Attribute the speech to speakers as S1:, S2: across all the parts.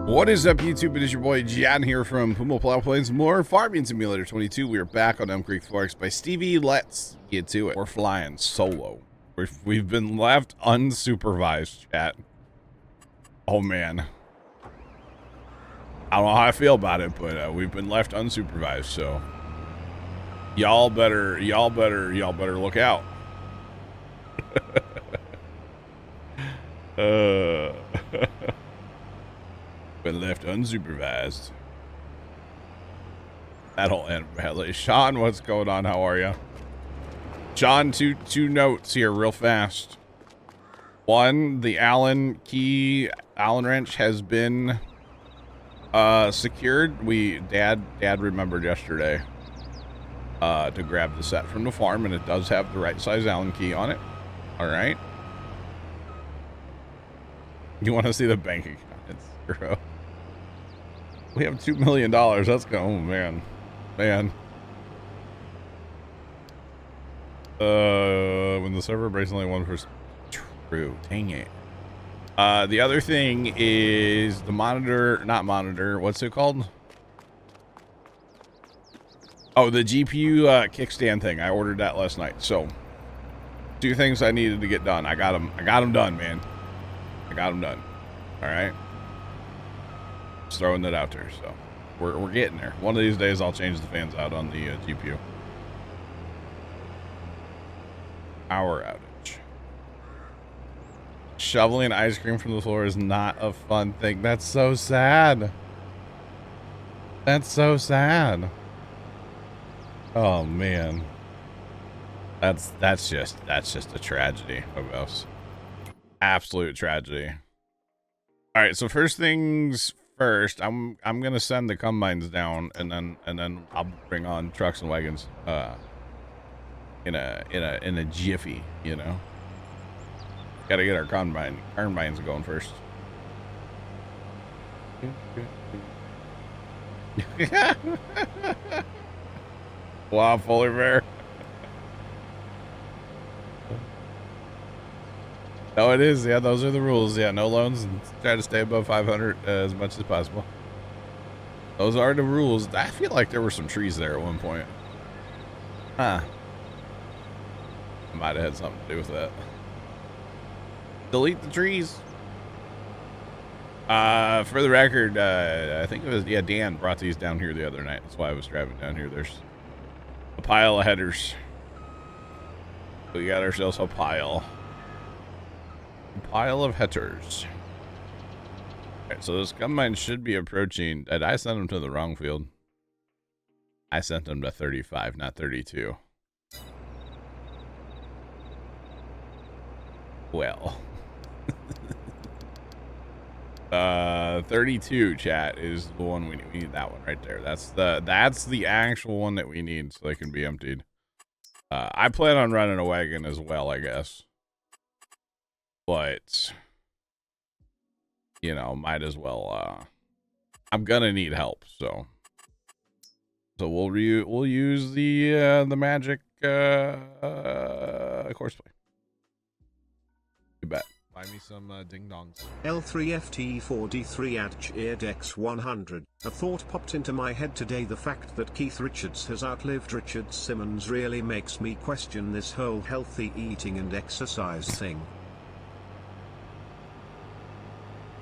S1: What is up, YouTube? It is your boy Jan here from Puma, Plow, Plains more Farming Simulator 22. We are back on Elm Creek Forest by Stevie. Let's get to it. We're flying solo. We've been left unsupervised, chat. Oh man, I don't know how I feel about it, but we've been left unsupervised. So y'all better look out. Been left unsupervised. That'll end badly. Sean, what's going on? How are you? Sean, two notes here real fast. One, the Allen wrench has been secured. Dad remembered yesterday to grab the set from the farm, and it does have the right size Allen key on it. All right. You want to see the bank account? It's 0. We have $2 million. Let's go. Oh, man. When the server breaks only 1%. True. Dang it. The other thing is the not monitor. What's it called? Oh, the GPU kickstand thing. I ordered that last night. So, 2 things I needed to get done. I got them done, man. I got them done. All right. Just throwing that out there. So we're getting there. One of these days I'll change the fans out on the GPU. Power outage. Shoveling ice cream from the floor is not a fun thing. That's so sad. That's so sad. Oh man. That's just a tragedy of us. Absolute tragedy. All right, so first things first, I'm gonna send the combines down, and then I'll bring on trucks and wagons in a jiffy, you know. Got to get our combines going first. Wow, Polar Bear. No, it is. Yeah, those are the rules. Yeah, no loans and try to stay above 500 as much as possible. Those are the rules. I feel like there were some trees there at one point. Huh. Might have had something to do with that. Delete the trees. For the record, I think it was, yeah, Dan brought these down here the other night. That's why I was driving down here. There's a pile of headers. We got ourselves a pile of headers. Alright, so those combine should be approaching. Did I send them to the wrong field? I sent them to 35, not 32. Well. 32, chat, is the one we need. That one right there. That's the actual one that we need, so they can be emptied. I plan on running a wagon as well, I guess. But, you know, might as well, I'm gonna need help, so we'll use the magic, courseplay. You bet.
S2: Buy me some ding-dongs.
S3: L3FT4D3 at CheerDex100. A thought popped into my head today. The fact that Keith Richards has outlived Richard Simmons really makes me question this whole healthy eating and exercise thing.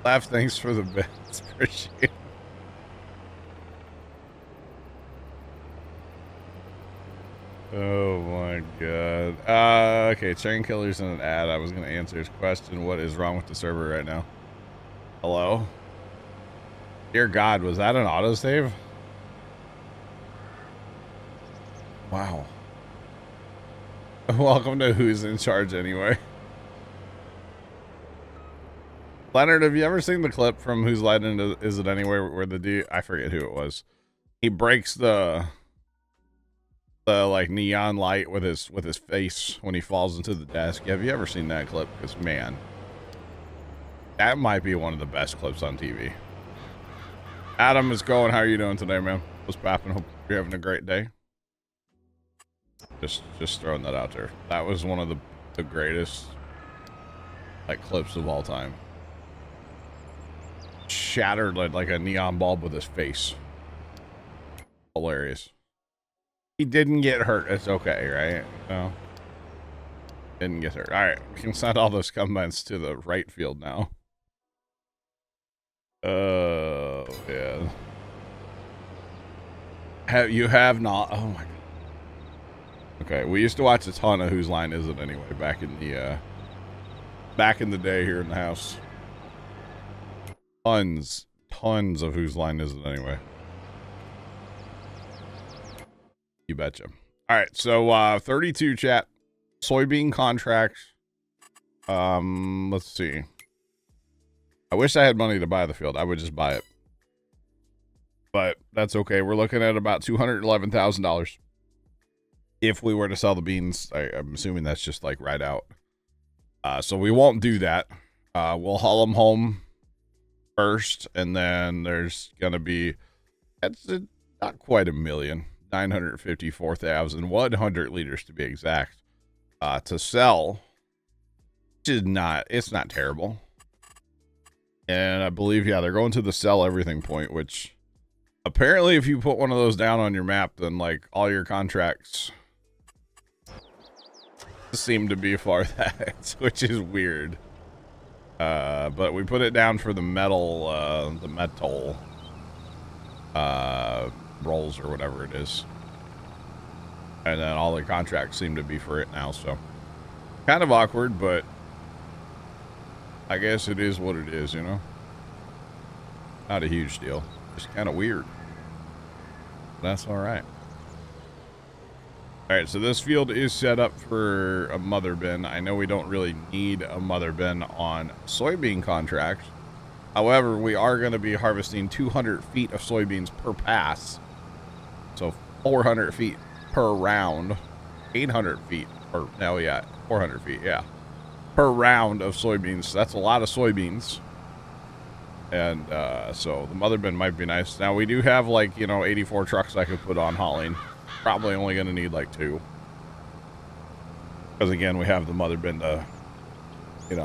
S1: Laugh, thanks for the bits. Appreciate it. Oh my god. Okay, Train Killer's in an ad. I was gonna answer his question. What is wrong with the server right now? Hello? Dear God, was that an autosave? Wow. Welcome to Who's in Charge Anyway. Leonard, have you ever seen the clip from Who's Lighting Is It Anywhere where the dude, I forget who it was, he breaks the like neon light with his face when he falls into the desk? Have you ever seen that clip? Because man, that might be one of the best clips on TV. Adam is going. How are you doing today, man? What's poppin'? Hope you're having a great day. Just throwing that out there. That was one of the greatest like clips of all time. shattered like a neon bulb with his face. Hilarious. He didn't get hurt. It's okay, right? No. Didn't get hurt. Alright, we can send all those combines to the right field now. Oh, yeah. You have not? Oh my god. Okay, we used to watch a ton of Whose Line Is It Anyway back in the day here in the house. Tons of Whose Line Is It Anyway. You betcha. All right, so 32 chat. Soybean contracts. Let's see. I wish I had money to buy the field. I would just buy it. But that's okay. We're looking at about $211,000. If we were to sell the beans, I'm assuming that's just like right out. So we won't do that. We'll haul them home first, and then there's gonna be not quite 1,954,100 liters to be exact to sell, which is it's not terrible. And I believe, yeah, they're going to the sell everything point, which apparently if you put one of those down on your map, then like all your contracts seem to be for that, which is weird. But we put it down for the metal rolls or whatever it is. And then all the contracts seem to be for it now, so kind of awkward, but I guess it is what it is, you know? Not a huge deal. Just kind of weird. That's all right. All right, so this field is set up for a mother bin. I know we don't really need a mother bin on soybean contracts. However, we are going to be harvesting 200 feet of soybeans per pass. So 400 feet per round. 800 feet. Or, no, yeah, 400 feet, yeah. Per round of soybeans. That's a lot of soybeans. And so the mother bin might be nice. Now, we do have, like, 84 trucks I could put on hauling. Probably only going to need like 2. Because again, we have the mother bin to,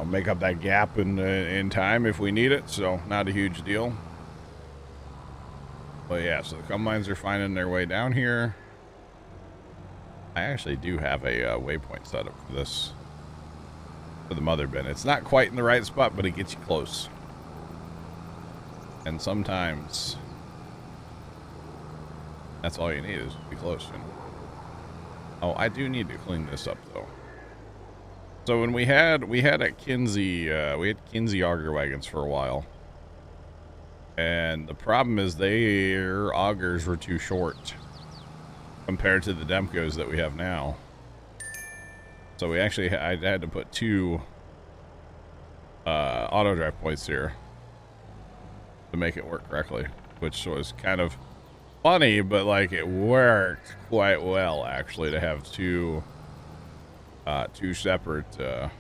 S1: make up that gap in time if we need it. So not a huge deal. But yeah, so the combines are finding their way down here. I actually do have a waypoint set up for this, for the mother bin. It's not quite in the right spot, but it gets you close. And sometimes that's all you need is to be close, Oh, I do need to clean this up though. So when we had at Kinsey, we had Kinsey auger wagons for a while. And the problem is their augers were too short compared to the Demcos that we have now. So I had to put 2 auto drive points here to make it work correctly, which was kind of funny, but like it worked quite well actually to have 2 separate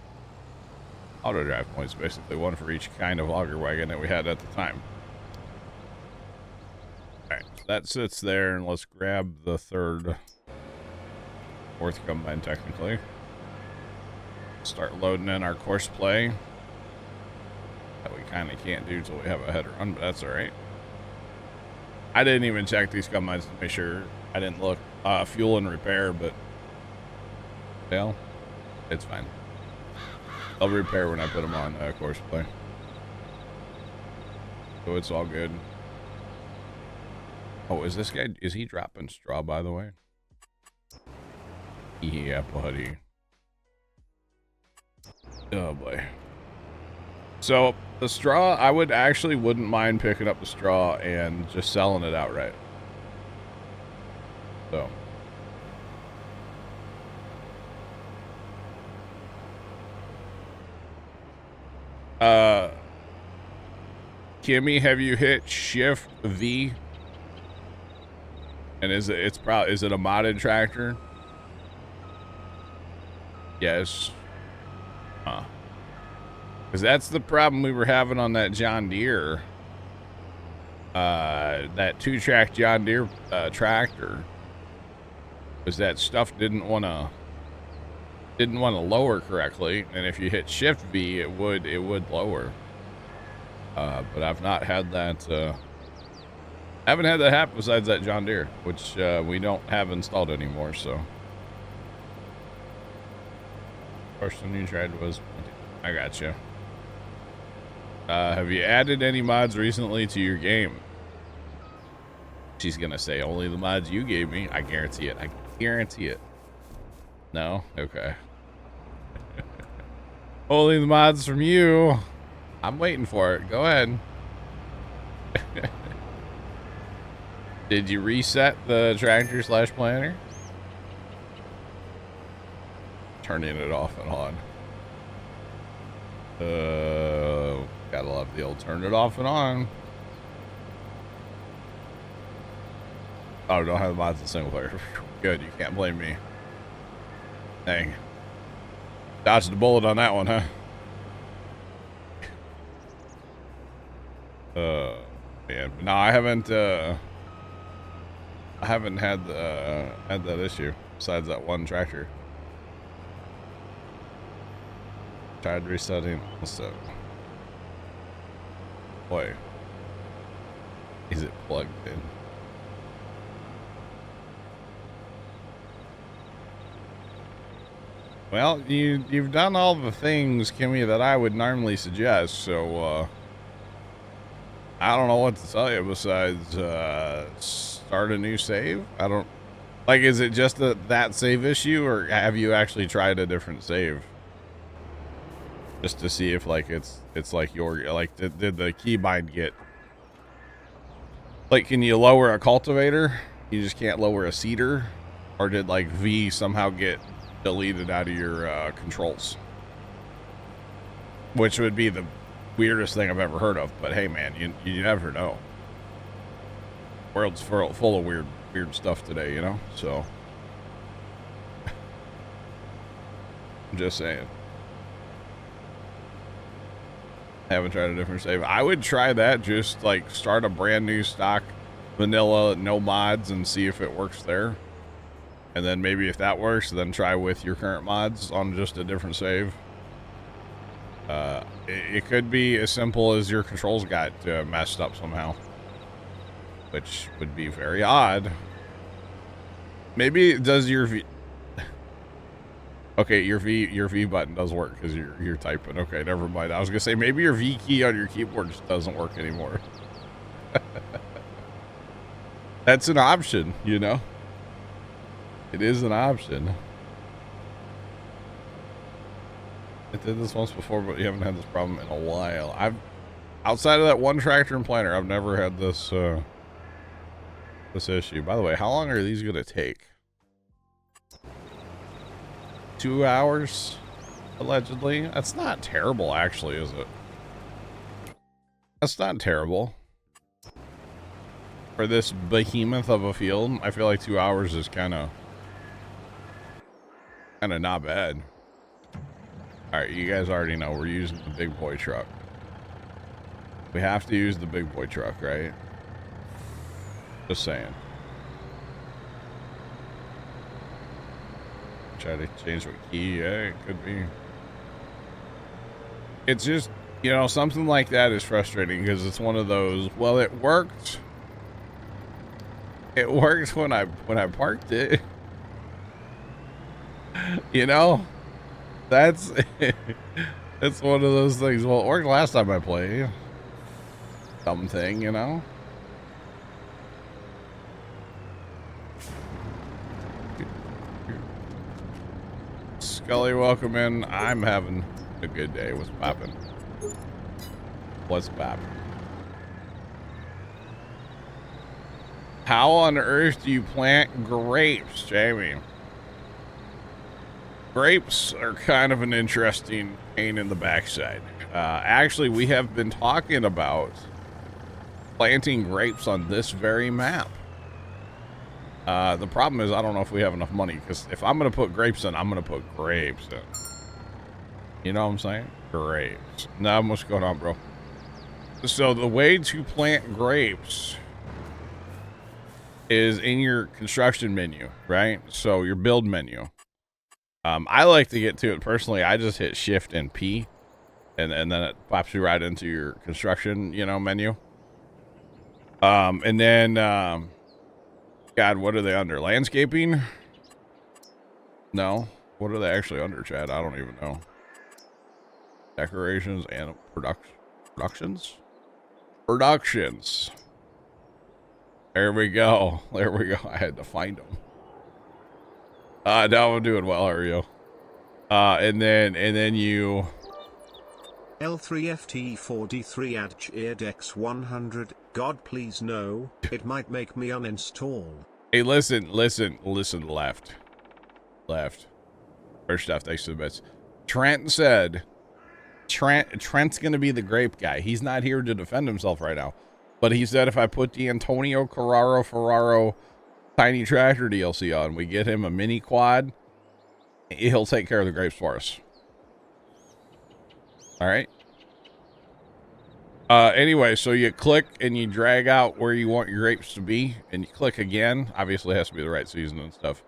S1: auto drive points, basically one for each kind of auger wagon that we had at the time. All right, so that sits there, and let's grab the fourth combine technically. Start loading in our course play that we kind of can't do till we have a header run, but that's all right. I didn't even check these combines to make sure. I didn't look. Fuel and repair, but well, it's fine. I'll repair when I put them on course play. So it's all good. Oh, is this guy, is he dropping straw, by the way? Yeah, buddy. Oh, boy. So, the straw, I wouldn't mind picking up the straw and just selling it outright. So. Kimmy, have you hit Shift V? And is it a modded tractor? Yes. Huh. Because that's the problem we were having on that John Deere. That 2-track John Deere tractor. Was that stuff didn't want to lower correctly, and if you hit Shift V, it would lower. But I've not had that. I haven't had that happen besides that John Deere, which we don't have installed anymore. So, first one you tried was, I got you. Have you added any mods recently to your game? She's gonna say only the mods you gave me. I guarantee it. I guarantee it. No? Okay. Only the mods from you. I'm waiting for it. Go ahead. Did you reset the tractor / planner? Turning it off and on. Gotta love the old turn it off and on. Oh, don't have the mods in single player. Good, you can't blame me. Dang. Dodged the bullet on that one, huh? Man. No, I haven't had that issue besides that one tractor. Tried resetting also. Boy. Is it plugged in? Well, you've done all the things, Kimmy, that I would normally suggest, so I don't know what to tell you besides start a new save. I don't like, is it just that save issue, or have you actually tried a different save just to see if like it's like your, like did the keybind get, like, can you lower a cultivator, you just can't lower a seeder, or did like V somehow get deleted out of your controls, which would be the weirdest thing I've ever heard of. But hey, man, you never know. World's full of weird stuff today, you know. So I'm just saying. I haven't tried a different save. I would try that. Just like start a brand new stock vanilla, no mods, and see if it works there. And then maybe if that works, then try with your current mods on just a different save. It could be as simple as your controls got messed up somehow, which would be very odd. Maybe it does your V. Okay, your V button does work because you're typing. Okay, never mind. I was gonna say maybe your V key on your keyboard just doesn't work anymore. That's an option, you know. It is an option. I did this once before, but you haven't had this problem in a while. Outside of that one tractor and planter, I've never had this this issue. By the way, how long are these gonna take? 2 hours, allegedly. That's not terrible, actually, is it? That's not terrible. For this behemoth of a field, I feel like 2 hours is kind of not bad. All right, you guys already know we're using the big boy truck. We have to use the big boy truck, right? Just saying. Try to change what key. Yeah, it could be. It's just, you know, something like that is frustrating because it's one of those, well, it worked. It worked when I parked it. You know, that's it's one of those things. Well, it worked last time I played. Something, you know. Scully, welcome in. I'm having a good day. What's poppin'? What's poppin'? How on earth do you plant grapes, Jamie? Grapes are kind of an interesting pain in the backside. Actually, we have been talking about planting grapes on this very map. The problem is I don't know if we have enough money, because if I'm going to put grapes in, I'm going to put grapes in. You know what I'm saying? Grapes. Nah, what's going on, bro? So the way to plant grapes is in your construction menu, right? So your build menu. I like to get to it personally. I just hit Shift and P, and then it pops you right into your construction, you know, menu. And then, God, what are they under? Landscaping? No. What are they actually under, Chad? I don't even know. Decorations and productions? Productions. There we go. There we go. I had to find them. No, I'm doing well. How are you? And then you...
S3: L3FT4D3 AdCheerDex 100. God please no, it might make me uninstall.
S1: Hey, listen, left. First off, thanks for the bits. Trent's gonna be the grape guy. He's not here to defend himself right now. But he said if I put the Antonio Ferraro Tiny Tractor DLC on, we get him a mini quad, he'll take care of the grapes for us. Alright? Anyway, so you click and you drag out where you want your grapes to be, and you click again. Obviously, it has to be the right season and stuff.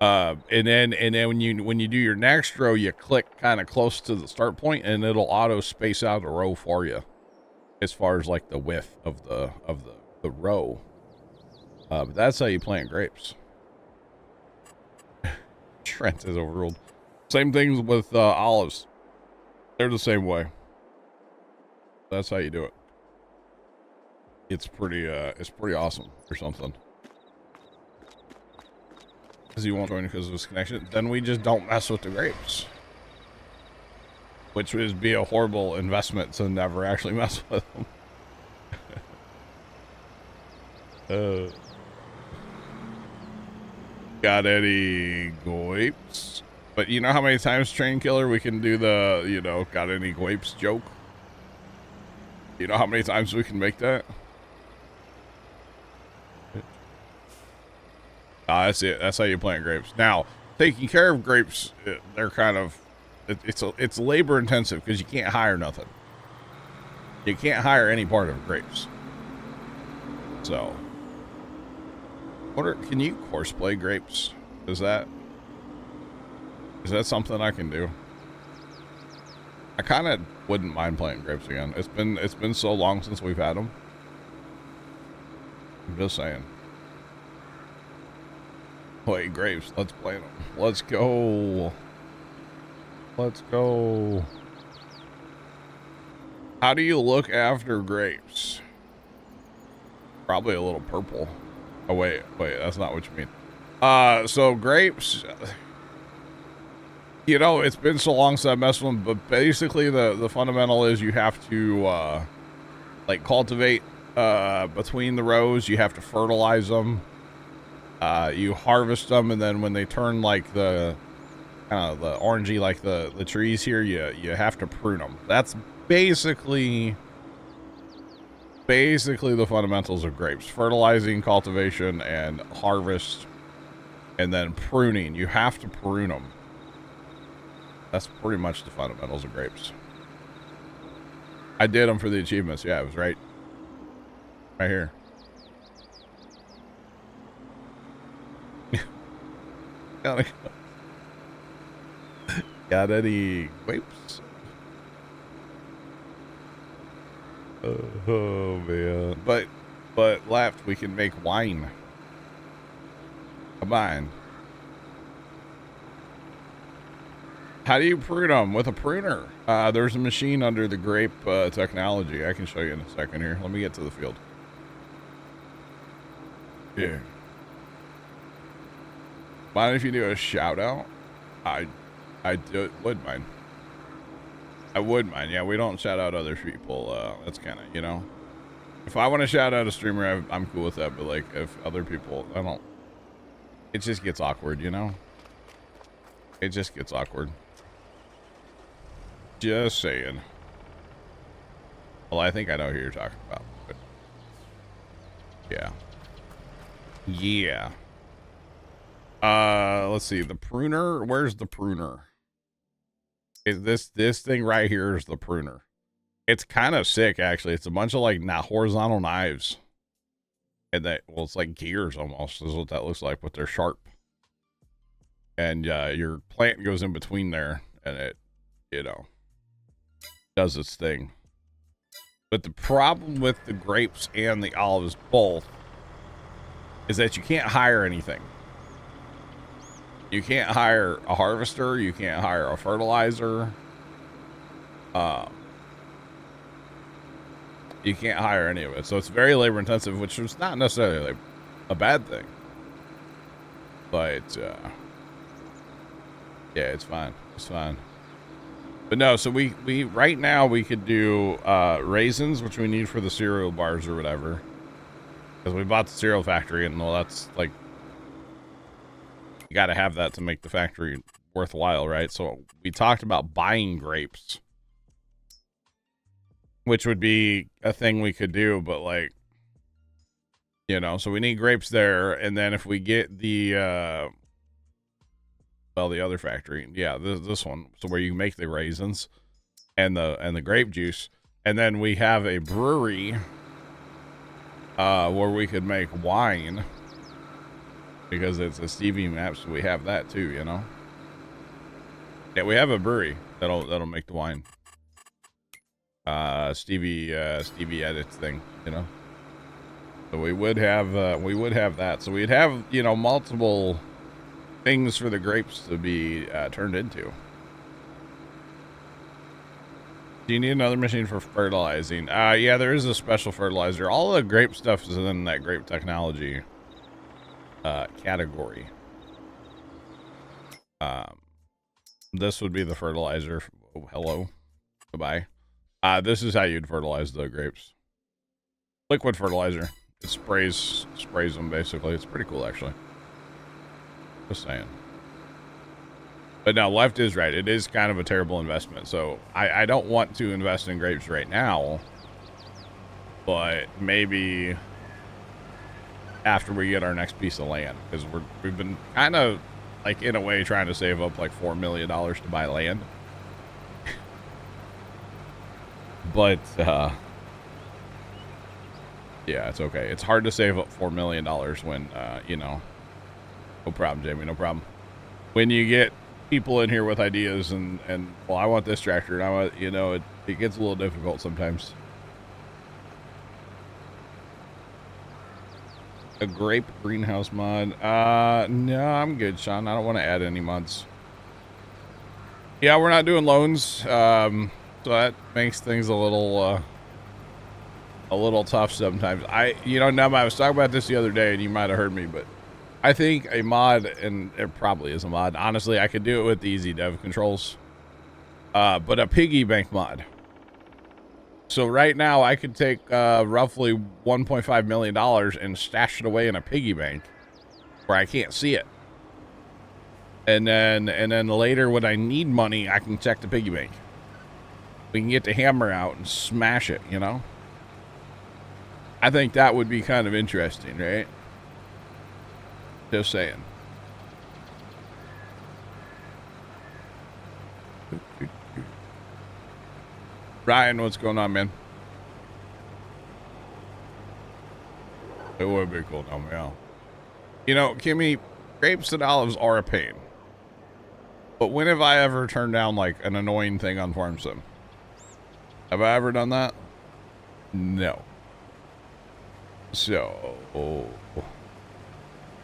S1: And then when you do your next row, you click kind of close to the start point, and it'll auto space out a row for you, as far as like the width of the row. But that's how you plant grapes. Trent is overruled. Same things with olives. They're the same way. That's how you do it. It's pretty awesome or something. Because you won't join because of this connection. Then we just don't mess with the grapes. Which would be a horrible investment to never actually mess with them. Got any grapes? But you know how many times, Train Killer, we can do the, you know, got any grapes joke? You know how many times we can make that? That's it. That's how you plant grapes. Now, taking care of grapes, they're kind of, it's labor intensive because you can't hire nothing. You can't hire any part of grapes. So, can you courseplay grapes? Is that something I can do? I kind of wouldn't mind playing grapes again. It's been so long since we've had them. I'm just saying. Wait, grapes. Let's plant them. Let's go. Let's go. How do you look after grapes? Probably a little purple. Oh, wait, that's not what you mean. So grapes, you know, it's been so long since I messed with them, but basically the fundamental is you have to, like, cultivate, between the rows. You have to fertilize them. You harvest them, and then when they turn like the orangey, like the trees here, you have to prune them. That's basically the fundamentals of grapes: fertilizing, cultivation, and harvest, and then pruning. You have to prune them. That's pretty much the fundamentals of grapes. I did them for the achievements. Yeah, it was right here. Got any grapes? Oh man. But left, we can make wine. Come on. How do you prune them? With a pruner. There's a machine under the grape technology. I can show you in a second here. Let me get to the field. Yeah. Mind if you do a shout out? I would mind. I would mind. Yeah, we don't shout out other people. That's kind of, you know. If I want to shout out a streamer, I'm cool with that. But like, if other people, I don't. It just gets awkward, you know. It just gets awkward. Just saying. Well, I think I know who you're talking about. But yeah. Yeah. Let's see. The pruner. Where's the pruner? Is this thing right here is the pruner. It's kind of sick, actually. It's a bunch of like horizontal knives. And it's like gears almost is what that looks like, but they're sharp. And your plant goes in between there, and it, you know. does its thing. But the problem with the grapes and the olives both is that you can't hire anything. You can't hire a harvester. You can't hire a fertilizer. You can't hire any of it. So it's very labor intensive, which is not necessarily like a bad thing. But, yeah, it's fine. It's fine. But no, so we right now we could do raisins, which we need for the cereal bars or whatever. Because we bought the cereal factory, and well, that's like, you got to have that to make the factory worthwhile, right? So we talked about buying grapes, which would be a thing we could do, but like, you know, so we need grapes there, and then if we get the well, the other factory, yeah, this one, so where you make the raisins and the grape juice, and then we have a brewery where we could make wine because it's a Stevie map, so we have that too, you know. Yeah, we have a brewery that'll make the wine. Stevie edits thing, you know. So we would have that. So we'd have, you know, multiple things for the grapes to be turned into. Do you need another machine for fertilizing? Yeah, there is a special fertilizer. All the grape stuff is in that grape technology category. This would be the fertilizer. Oh, hello. Goodbye. This is how you'd fertilize the grapes. Liquid fertilizer. It sprays them basically. It's pretty cool actually. Just saying. But no, Left is right. It is kind of a terrible investment. So I don't want to invest in grapes right now. But maybe after we get our next piece of land. Because we've been kind of, like, in a way trying to save up like $4 million to buy land. But, yeah, it's okay. It's hard to save up $4 million when, you know, no problem, Jamie, no problem. When you get people in here with ideas and well, I want this tractor, and I want, you know, it gets a little difficult sometimes. A grape greenhouse mod? No, I'm good, Sean. I don't want to add any mods. Yeah, we're not doing loans, so that makes things a little tough sometimes. You know, Num, I was talking about this the other day, and you might have heard me, but I think a mod, and it probably is a mod. Honestly, I could do it with the easy dev controls, but a piggy bank mod. So right now, I could take roughly $1.5 million and stash it away in a piggy bank where I can't see it. And then later, when I need money, I can check the piggy bank. We can get the hammer out and smash it, you know? I think that would be kind of interesting, right? Just saying. Ryan, what's going on, man? It would be cool, no, yeah. You know, Kimmy, grapes and olives are a pain. But when have I ever turned down, like, an annoying thing on Farm Sim? Have I ever done that? No. So,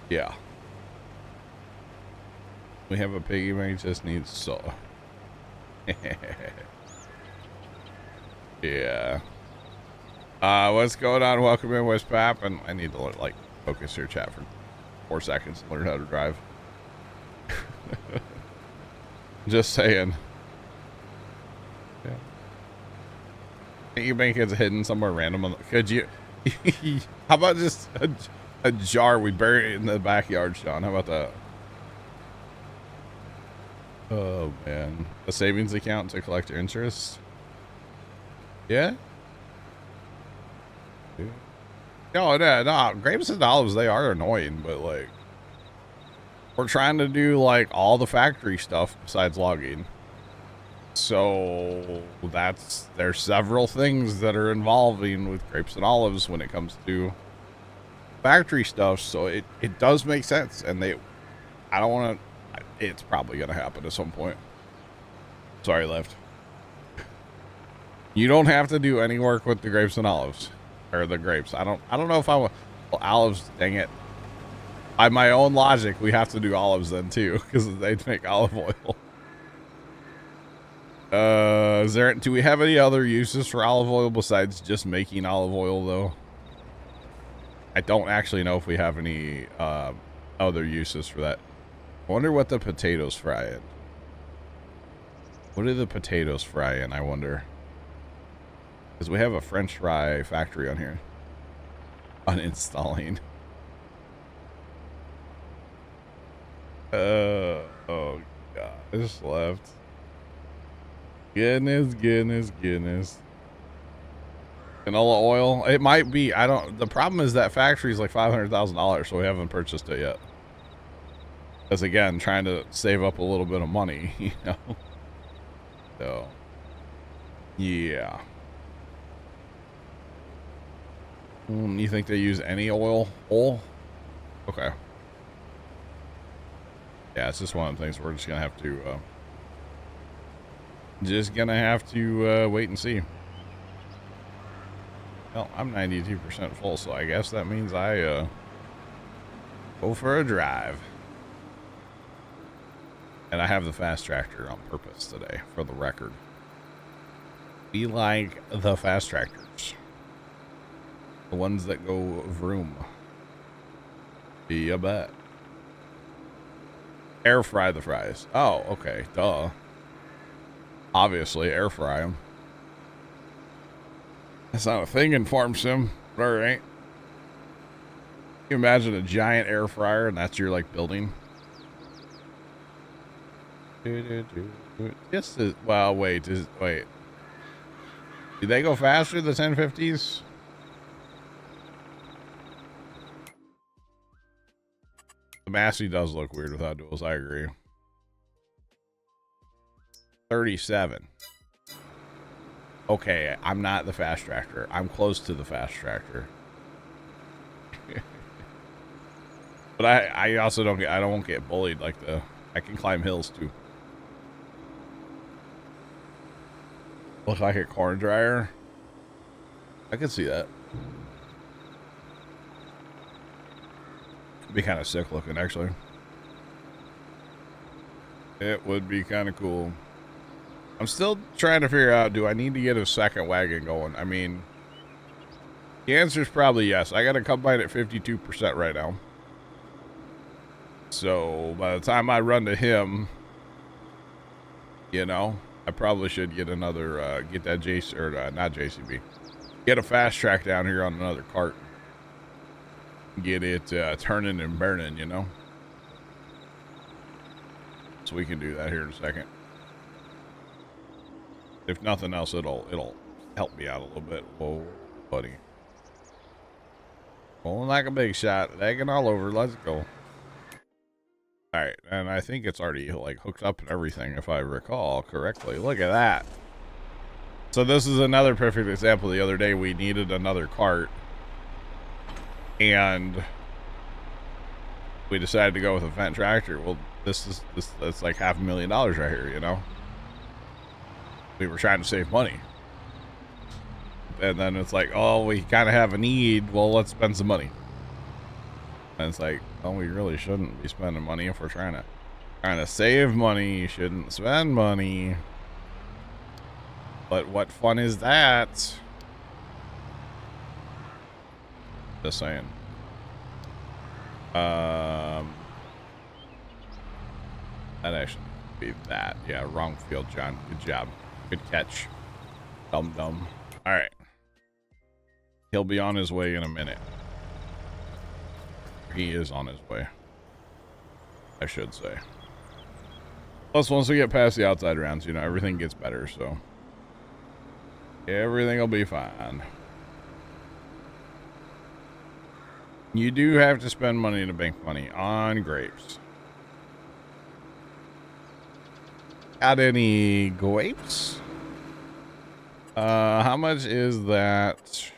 S1: yeah. We have a piggy bank, just needs salt. Yeah. What's going on? Welcome in, West Pap. And I need to, like, focus your chat for 4 seconds to learn how to drive. Just saying. Yeah. Piggy bank is hidden somewhere random. Could you? How about just a jar we bury it in the backyard, Sean? How about that? Oh, man. A savings account to collect interest? Yeah? No. Grapes and olives, they are annoying, but, like, we're trying to do, like, all the factory stuff besides logging. So there's several things that are involving with grapes and olives when it comes to factory stuff. So it does make sense. And I don't want to, it's probably going to happen at some point. Sorry, Left. You don't have to do any work with the grapes and olives, or the grapes. I don't know if I want olives. Dang it! By my own logic, we have to do olives then too, because they'd make olive oil. Do we have any other uses for olive oil besides just making olive oil though? I don't actually know if we have any other uses for that. I wonder what the potatoes fry in. What do the potatoes fry in, I wonder? Because we have a French fry factory on here. Uninstalling. Oh god, I just left. Goodness. Canola oil. It might be. I don't. The problem is that factory is like $500,000, so we haven't purchased it yet. Because again, trying to save up a little bit of money, you know. So, yeah. You think they use any oil? Okay. Yeah, it's just one of the things we're just gonna have to. Wait and see. Well, I'm 92% full, so I guess that means I go for a drive. And I have the fast tractor on purpose today, for the record. We like the fast tractors. The ones that go vroom. You bet. Air fry the fries. Oh, okay. Duh. Obviously, air fry them. That's not a thing in Farm Sim, but alright. Can you imagine a giant air fryer and that's your, like, building? This is, well, wait. Do they go faster, the 1050s? The Massey does look weird without duals, I agree. 37. Okay, I'm not the fast tractor. I'm close to the fast tractor. But I also don't won't get bullied like I can climb hills too. Look like a corn dryer. I can see that. It'd be kind of sick looking, actually. It would be kind of cool. I'm still trying to figure out, do I need to get a second wagon going? I mean, the answer is probably yes. I got a combine at 52% right now. So by the time I run to him, you know, I probably should get another, get that not JCB. Get a fast track down here on another cart. Get it turning and burning, you know. So we can do that here in a second. If nothing else, it'll help me out a little bit. Whoa, buddy. Rolling like a big shot. Lagging all over. Let's go. Alright, and I think it's already like hooked up and everything, if I recall correctly. Look at that. So this is another perfect example. The other day we needed another cart. And we decided to go with a Fendt tractor. Well, that's like $500,000 right here, you know. We were trying to save money. And then it's like, oh, we kind of have a need. Well, let's spend some money. And it's like, oh, we really shouldn't be spending money if we're trying to save money. You shouldn't spend money. But what fun is that? Just saying. That actually be that. Yeah, wrong field, John. Good job. Good catch. Dum. All right. He'll be on his way in a minute. He is on his way, I should say. Plus, once we get past the outside rounds, you know, everything gets better, so everything will be fine. You do have to spend money to bank money on grapes. Got any grapes? How much is that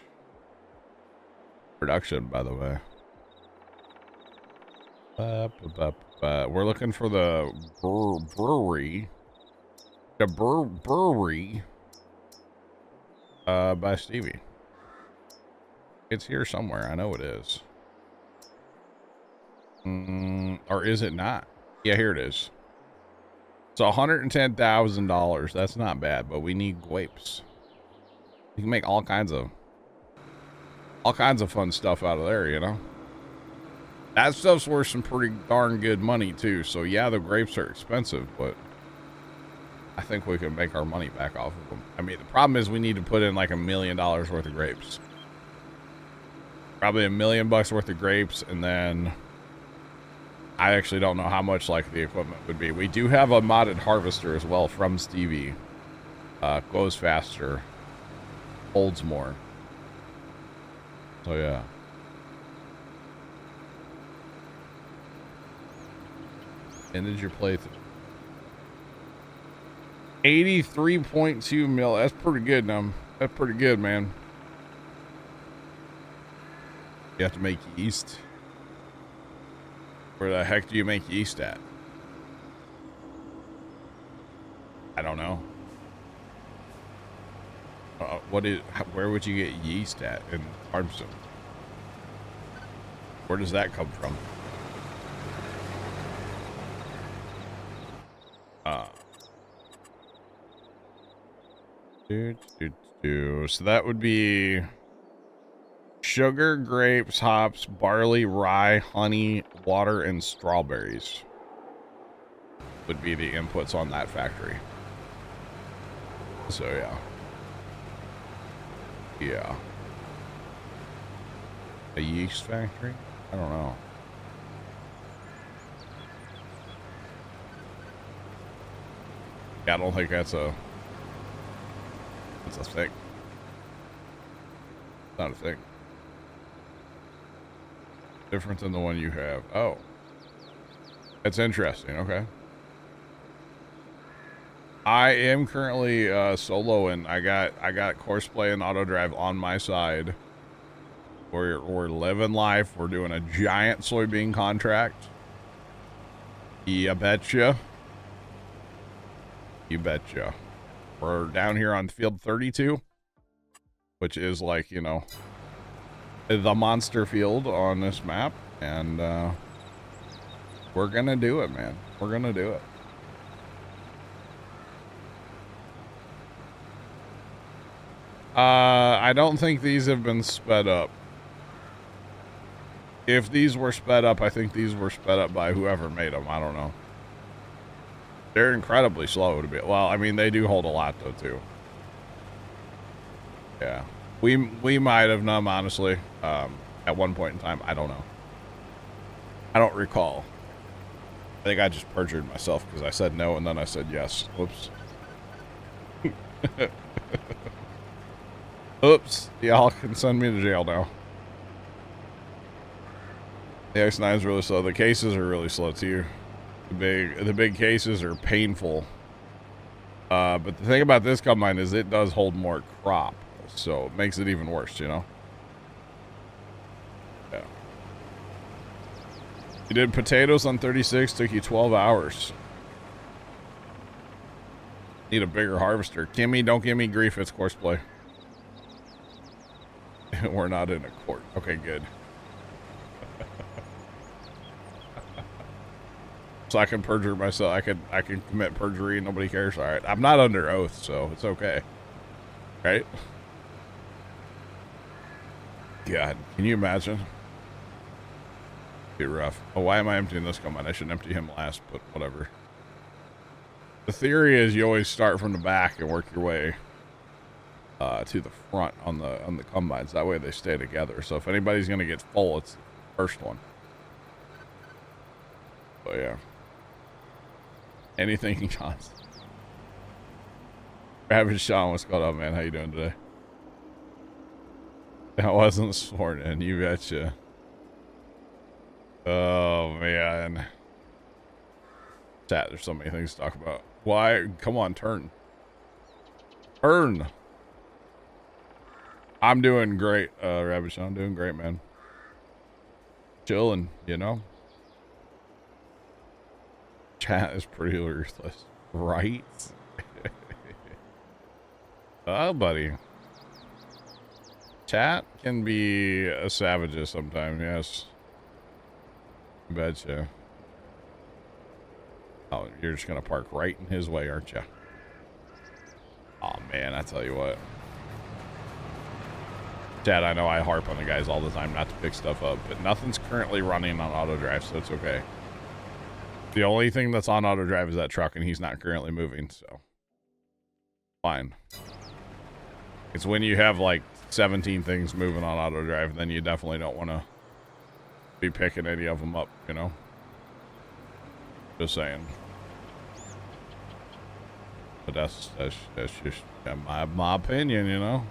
S1: production, by the way? We're looking for the brewery. The brewery. By Stevie. It's here somewhere. I know it is. Or is it not? Yeah, here it is. So $110,000. That's not bad, but we need grapes. You can make all kinds of fun stuff out of there, you know? That stuff's worth some pretty darn good money too. So yeah, the grapes are expensive, but I think we can make our money back off of them. I mean, the problem is we need to put in like $1 million worth of grapes. Probably $1 million worth of grapes, and then I actually don't know how much like the equipment would be. We do have a modded harvester as well from Stevie. Goes faster, holds more. So yeah. Ended your playthrough. 83.2 mil. That's pretty good, That's pretty good, man. You have to make yeast. Where the heck do you make yeast at? I don't know. Where would you get yeast at in Harmson? Where does that come from? So that would be sugar, grapes, hops, barley, rye, honey, water, and strawberries would be the inputs on that factory. So yeah. A yeast factory? I don't know. Yeah, I don't think that's a thing. It's not a thing. Different than the one you have. Oh. That's interesting. Okay. I am currently solo, and I got Courseplay and Auto Drive on my side. We're living life. We're doing a giant soybean contract. You betcha. You betcha. We're down here on field 32, which is like, you know, the monster field on this map, and we're gonna do it, man. We're gonna do it. I don't think these have been sped up. If these were sped up, I think these were sped up by whoever made them. I don't know. They're incredibly slow to be. Well, I mean, they do hold a lot though too. Yeah, we might have known, honestly, at one point in time. I don't know. I don't recall. I think I just perjured myself because I said no and then I said yes. Whoops. Oops. Y'all can send me to jail now. The X9 is really slow. The cases are really slow too. The big cases are painful. But the thing about this combine is it does hold more crop, so it makes it even worse, you know? Yeah. You did potatoes on 36, took you 12 hours. Need a bigger harvester. Kimmy, don't give me grief, it's Courseplay. We're not in a court. Okay, good. So I can perjure myself. I can commit perjury and nobody cares. All right. I'm not under oath, so it's okay. Right? God, can you imagine? Be rough. Oh, why am I emptying this combine? I should empty him last, but whatever. The theory is you always start from the back and work your way to the front on the combines. That way they stay together. So if anybody's gonna get full, it's the first one. But yeah. Anything counts. Ravage Sean, what's going on, man? How you doing today? That wasn't sworn in, you betcha. Oh man. Chat, there's so many things to talk about. Why? Come on, turn. Turn. I'm doing great, Ravage Sean. I'm doing great, man. Chilling, you know? Chat is pretty ruthless, right? Oh, buddy. Chat can be a savages sometimes, yes. Betcha. Oh, you're just gonna park right in his way, aren't you? Oh man, I tell you what. Chad, I know I harp on the guys all the time not to pick stuff up, but nothing's currently running on auto drive, so it's okay. The only thing that's on auto drive is that truck, and he's not currently moving, so fine. It's when you have like 17 things moving on auto drive, then you definitely don't want to be picking any of them up, you know? Just saying. But that's just my opinion, you know?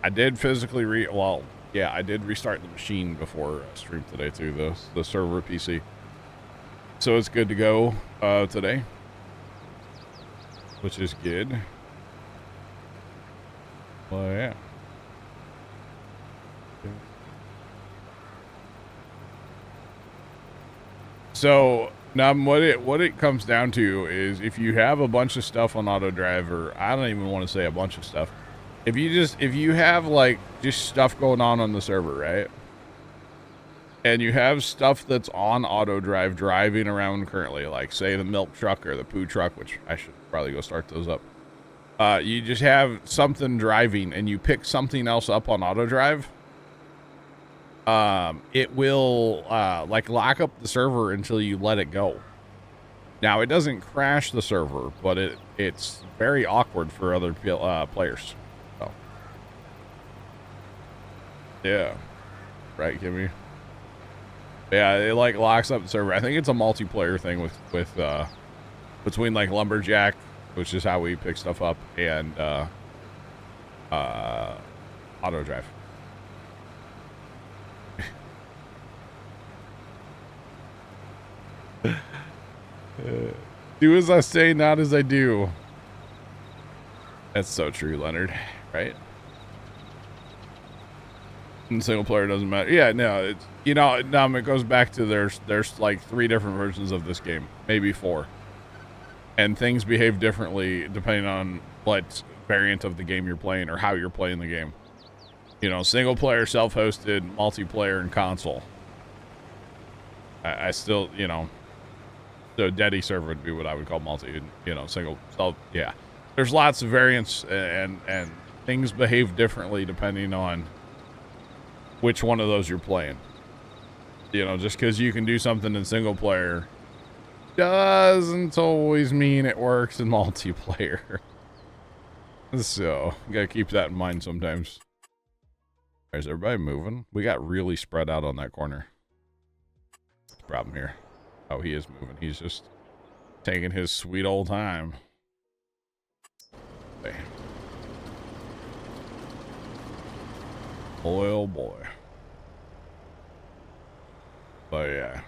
S1: I did physically I did restart the machine before stream today too, the server PC. So it's good to go today, which is good. Well, yeah. So now what it comes down to is if you have a bunch of stuff on auto drive, or I don't even want to say a bunch of stuff. If you have like just stuff going on the server, right? And you have stuff that's on auto drive driving around currently, like say the milk truck or the poo truck, which I should probably go start those up. You just have something driving and you pick something else up on auto drive. It will like lock up the server until you let it go. Now it doesn't crash the server, but it's very awkward for other players. So yeah, right, Kimmy. Yeah, it like locks up the server. I think it's a multiplayer thing with between like Lumberjack, which is how we pick stuff up, and auto drive. Do as I say, not as I do. That's so true, Leonard. Right? And single player doesn't matter. Yeah, no, it's, you know, it goes back to there's like 3 different versions of this game, maybe 4, and things behave differently depending on what variant of the game you're playing or how you're playing the game. You know, single player, self-hosted, multiplayer, and console. I still, you know, the Deddy server would be what I would call multi. You know, single. So yeah, there's lots of variants, and things behave differently depending on which one of those you're playing. You know, just because you can do something in single player doesn't always mean it works in multiplayer. So you gotta keep that in mind sometimes. Is everybody moving? We got really spread out on that corner. What's the problem here? Oh, he is moving. He's just taking his sweet old time. Okay. Boy, oh boy. But yeah.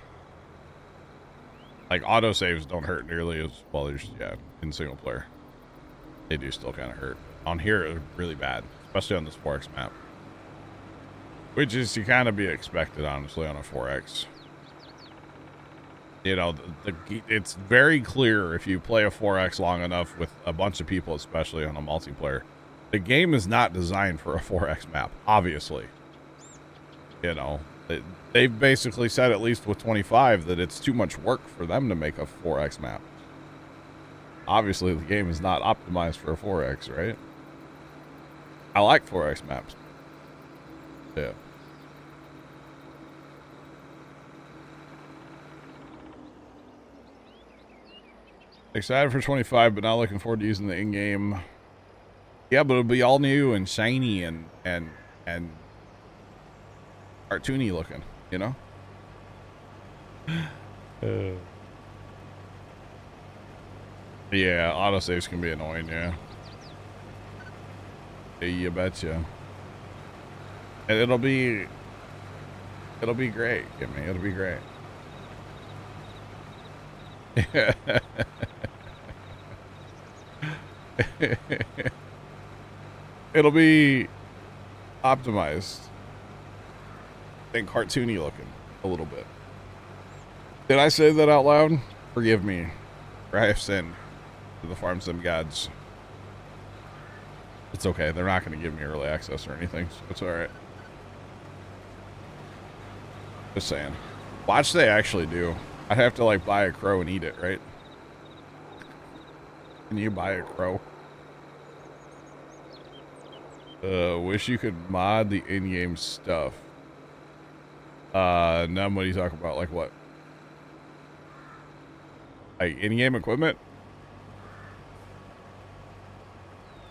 S1: Like autosaves don't hurt nearly as well as, yeah, in single player. They do still kind of hurt. On here, it's really bad, especially on this 4X map. Which is to kind of be expected, honestly, on a 4X. You know, it's very clear if you play a 4X long enough with a bunch of people, especially on a multiplayer. The game is not designed for a 4X map, obviously. You know, they've basically said, at least with 25, that it's too much work for them to make a 4X map. Obviously, the game is not optimized for a 4X, right? I like 4X maps. Yeah. Excited for 25, but not looking forward to using the in-game. Yeah, but it'll be all new and shiny and cartoony looking, you know? Yeah, autosaves can be annoying, yeah. Yeah, you betcha. And it'll be great, Kimmy. It'll be great. It'll be optimized and cartoony looking a little bit. Did I say that out loud? Forgive me, for I have sinned to the farm sim gods. It's okay. They're not going to give me early access or anything, so it's all right. Just saying. Watch they actually do. I'd have to like buy a crow and eat it, right? Can you buy a crow? Wish you could mod the in-game stuff. None. What are you talking about? Like what? Like in-game equipment?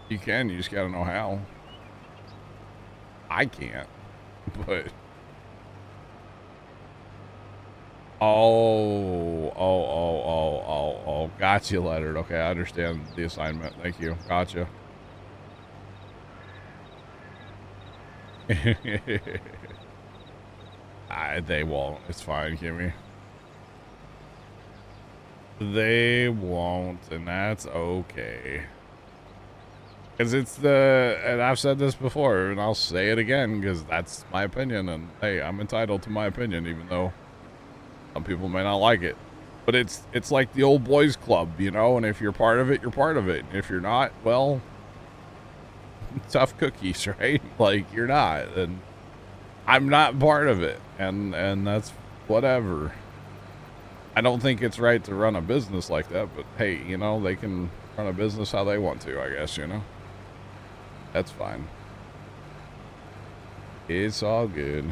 S1: You can. You just gotta know how. I can't. But oh. Gotcha, Leonard. Okay, I understand the assignment. Thank you. Gotcha. They won't. It's fine, Kimmy. They won't, and that's okay. Because it's and I've said this before, and I'll say it again, because that's my opinion, and hey, I'm entitled to my opinion, even though some people may not like it. But it's like the old boys club, you know, and if you're part of it, you're part of it. If you're not, well, tough cookies, right? Like, you're not, and I'm not part of it, and that's whatever. I don't think it's right to run a business like that, but hey, you know, they can run a business how they want to, I guess, you know? That's fine. It's all good.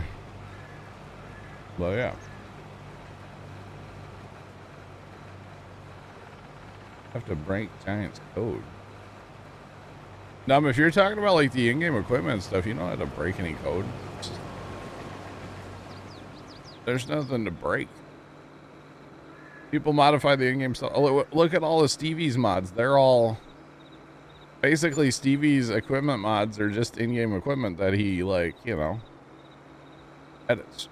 S1: Well, yeah. Have to break Giant's code. Now, if you're talking about like the in-game equipment and stuff, you don't have to break any code. There's nothing to break. People modify the in-game stuff. Oh, look at all the Stevie's mods. They're all basically Stevie's equipment mods are just in-game equipment that he, like, you know, edits.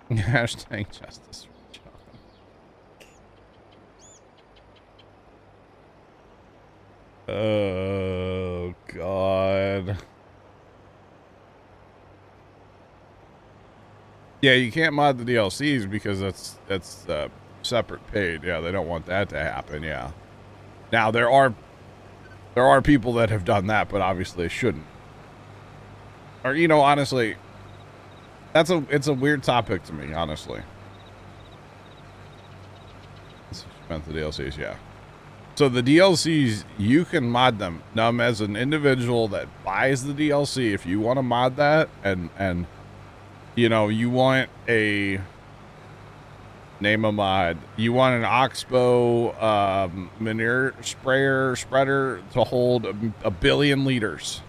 S1: Hashtag justice for John. Oh, God. Yeah, you can't mod the DLCs because that's separate paid. Yeah, they don't want that to happen. Yeah. Now there are people that have done that, but obviously they shouldn't. Or, you know, honestly, it's a weird topic to me, honestly. Spent the DLCs, yeah. So the DLCs, you can mod them. Now, as an individual that buys the DLC, if you want to mod that and you know, you want a name a mod. You want an Oxbow manure spreader to hold a billion liters.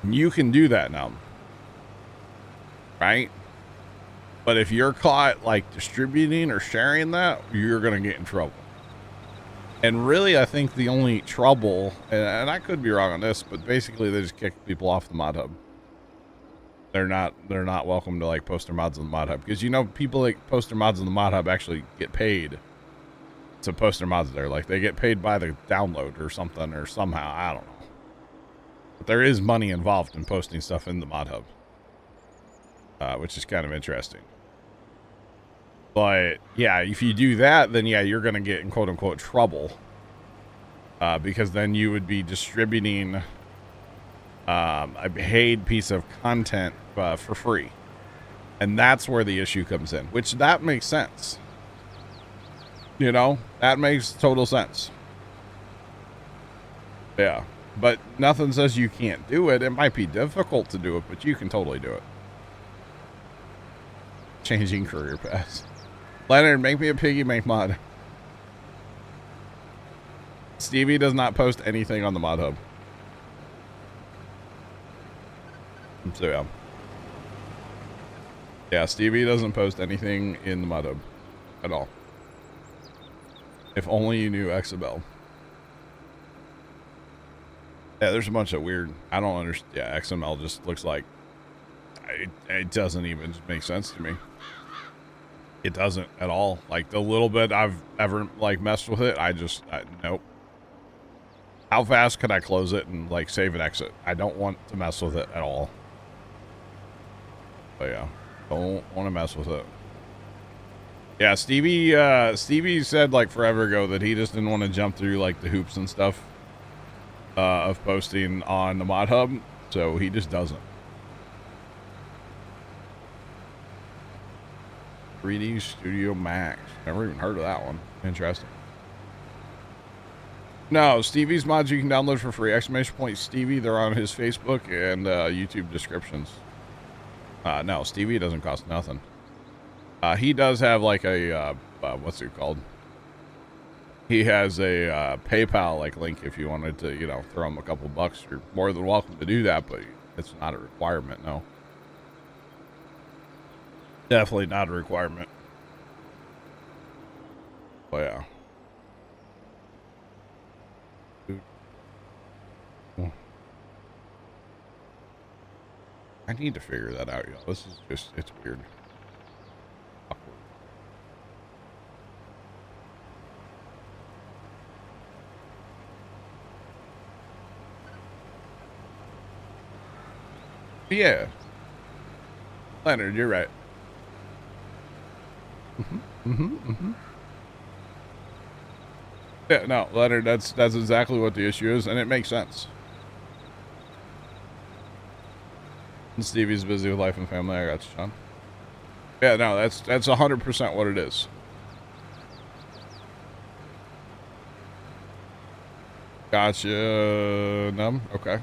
S1: You can do that now, right? But if you're caught like distributing or sharing that, you're gonna get in trouble. And really, I think the only trouble, and I could be wrong on this, but basically they just kick people off the mod hub. They're not welcome to like post their mods on the mod hub, because you know people that post their mods on the mod hub actually get paid to post their mods there. Like they get paid by the download or something, or somehow, I don't know. But there is money involved in posting stuff in the mod hub, which is kind of interesting. But yeah, if you do that, then yeah, you're gonna get in quote unquote trouble, because then you would be distributing a paid piece of content for free, and that's where the issue comes in. Which that makes sense. You know, that makes total sense. Yeah, but nothing says you can't do it. It might be difficult to do it, but you can totally do it. Changing career paths. Leonard, make me a piggy bank mod. Stevie does not post anything on the mod hub. So yeah. Yeah, Stevie doesn't post anything in the mod hub at all. If only you knew XML. Yeah, there's a bunch of weird, I don't understand. Yeah, XML just looks like it doesn't even make sense to me. It doesn't at all. Like the little bit I've ever like messed with it, nope. How fast could I close it and like save and exit? I don't want to mess with it at all. But yeah, don't want to mess with it. Yeah, Stevie said like forever ago that he just didn't want to jump through like the hoops and stuff of posting on the mod hub, so he just doesn't. 3D Studio Max. Never even heard of that one. Interesting. No, Stevie's mods you can download for free. Exclamation point Stevie. They're on his Facebook and YouTube descriptions. No, Stevie doesn't cost nothing. He does have like a what's it called? He has a PayPal like link if you wanted to, you know, throw him a couple bucks. You're more than welcome to do that, but it's not a requirement. No, definitely not a requirement. But yeah. I need to figure that out, y'all. This is just, it's weird. Awkward. Yeah. Leonard, you're right. Yeah, no, Leonard, that's exactly what the issue is, and it makes sense. And Stevie's busy with life and family. I got you, Sean. Yeah, no, that's 100% what it is. Gotcha. Num. Okay.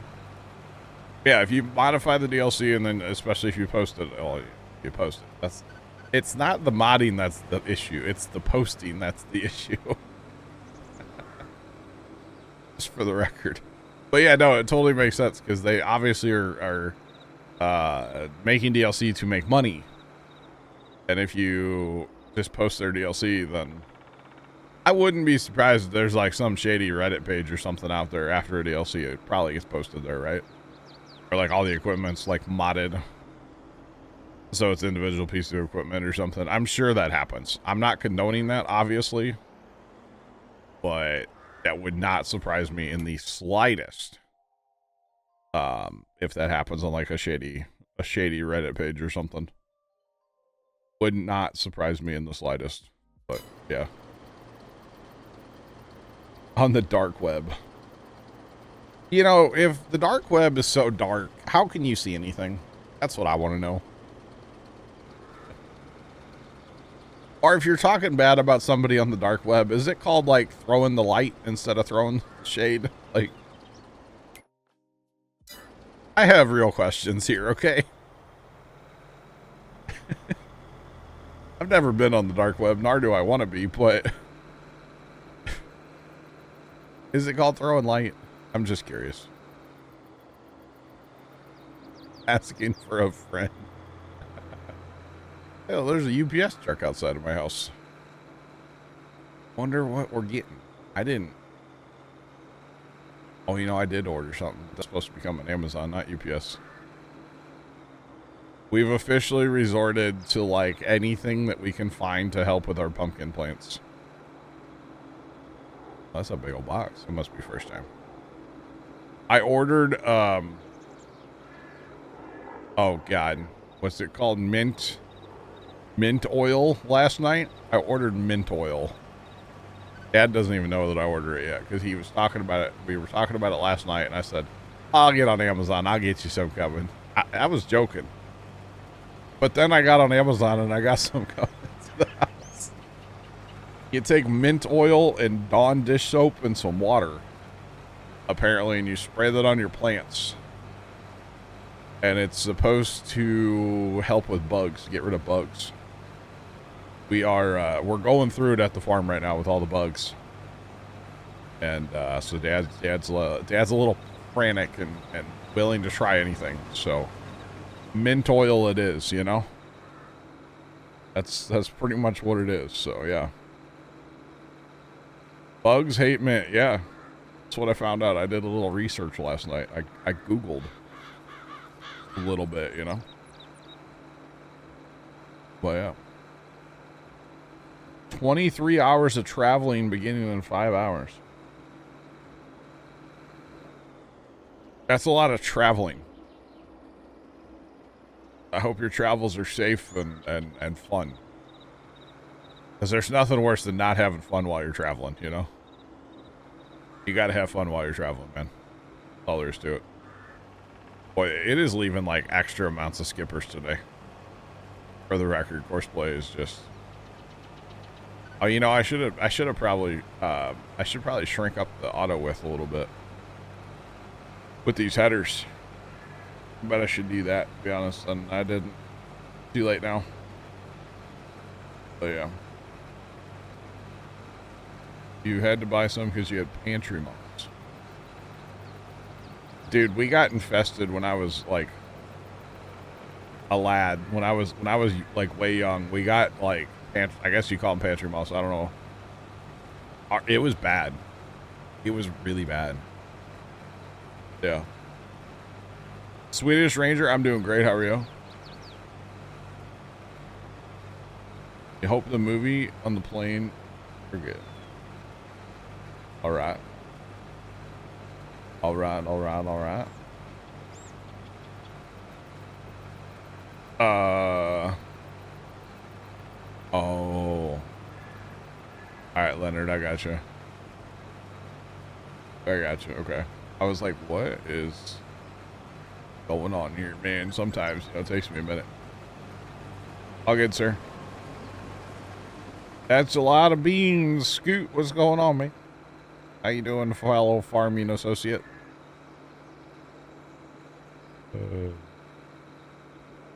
S1: Yeah, if you modify the DLC and then especially if you post it, well, you post it. It's not the modding that's the issue. It's the posting that's the issue. Just for the record. But yeah, no, it totally makes sense because they obviously are making DLC to make money. And if you just post their DLC, then I wouldn't be surprised if there's like some shady Reddit page or something out there after a DLC. It probably gets posted there, right? Or like all the equipment's like modded. So it's individual piece of equipment or something. I'm sure that happens. I'm not condoning that, obviously. But that would not surprise me in the slightest. If that happens on like a shady Reddit page or something. Would not surprise me in the slightest. But yeah. On the dark web. You know, if the dark web is so dark, how can you see anything? That's what I want to know. Or if you're talking bad about somebody on the dark web, is it called like throwing the light instead of throwing shade? Like, I have real questions here, okay? I've never been on the dark web, nor do I want to be, but is it called throwing light? I'm just curious. Asking for a friend. Hell, there's a UPS truck outside of my house. Wonder what we're getting. I didn't. Oh, you know, I did order something. That's supposed to become an Amazon, not UPS. We've officially resorted to like anything that we can find to help with our pumpkin plants. That's a big old box. It must be first time. I ordered, oh God, what's it called? Mint oil last night. I ordered mint oil. Dad doesn't even know that I ordered it yet because he was talking about it. We were talking about it last night, and I said, I'll get on Amazon. I'll get you some coming. I was joking. But then I got on Amazon, and I got some coming to the house. You take mint oil and Dawn dish soap and some water, apparently, and you spray that on your plants. And it's supposed to help with bugs, get rid of bugs. We're going through it at the farm right now with all the bugs. And so dad's a little frantic and willing to try anything. So mint oil it is, you know? That's pretty much what it is. So yeah. Bugs hate mint, yeah. That's what I found out. I did a little research last night. I Googled a little bit, you know? But yeah. 23 hours of traveling beginning in 5 hours. That's a lot of traveling. I hope your travels are safe and fun. Because there's nothing worse than not having fun while you're traveling, you know? You got to have fun while you're traveling, man. That's all there is to it. Boy, it is leaving like extra amounts of skippers today. For the record, Courseplay is just. Oh, you know, I should probably shrink up the auto width a little bit with these headers. But I should do that, to be honest, and I didn't. Too late now. But yeah. You had to buy some because you had pantry moths. Dude, we got infested when I was like a lad. When I was like way young, we got like I guess you call them pantry moths. I don't know. It was bad. It was really bad. Yeah. Swedish Ranger, I'm doing great. How are you? You hope the movie on the plane are good. All right. All right. All right. All right. Oh. All right, Leonard, I got you. I got you. Okay. I was like, what is going on here, man? Sometimes, you know, it takes me a minute. All good, sir. That's a lot of beans. Scoot, what's going on, man? How you doing, fellow farming associate?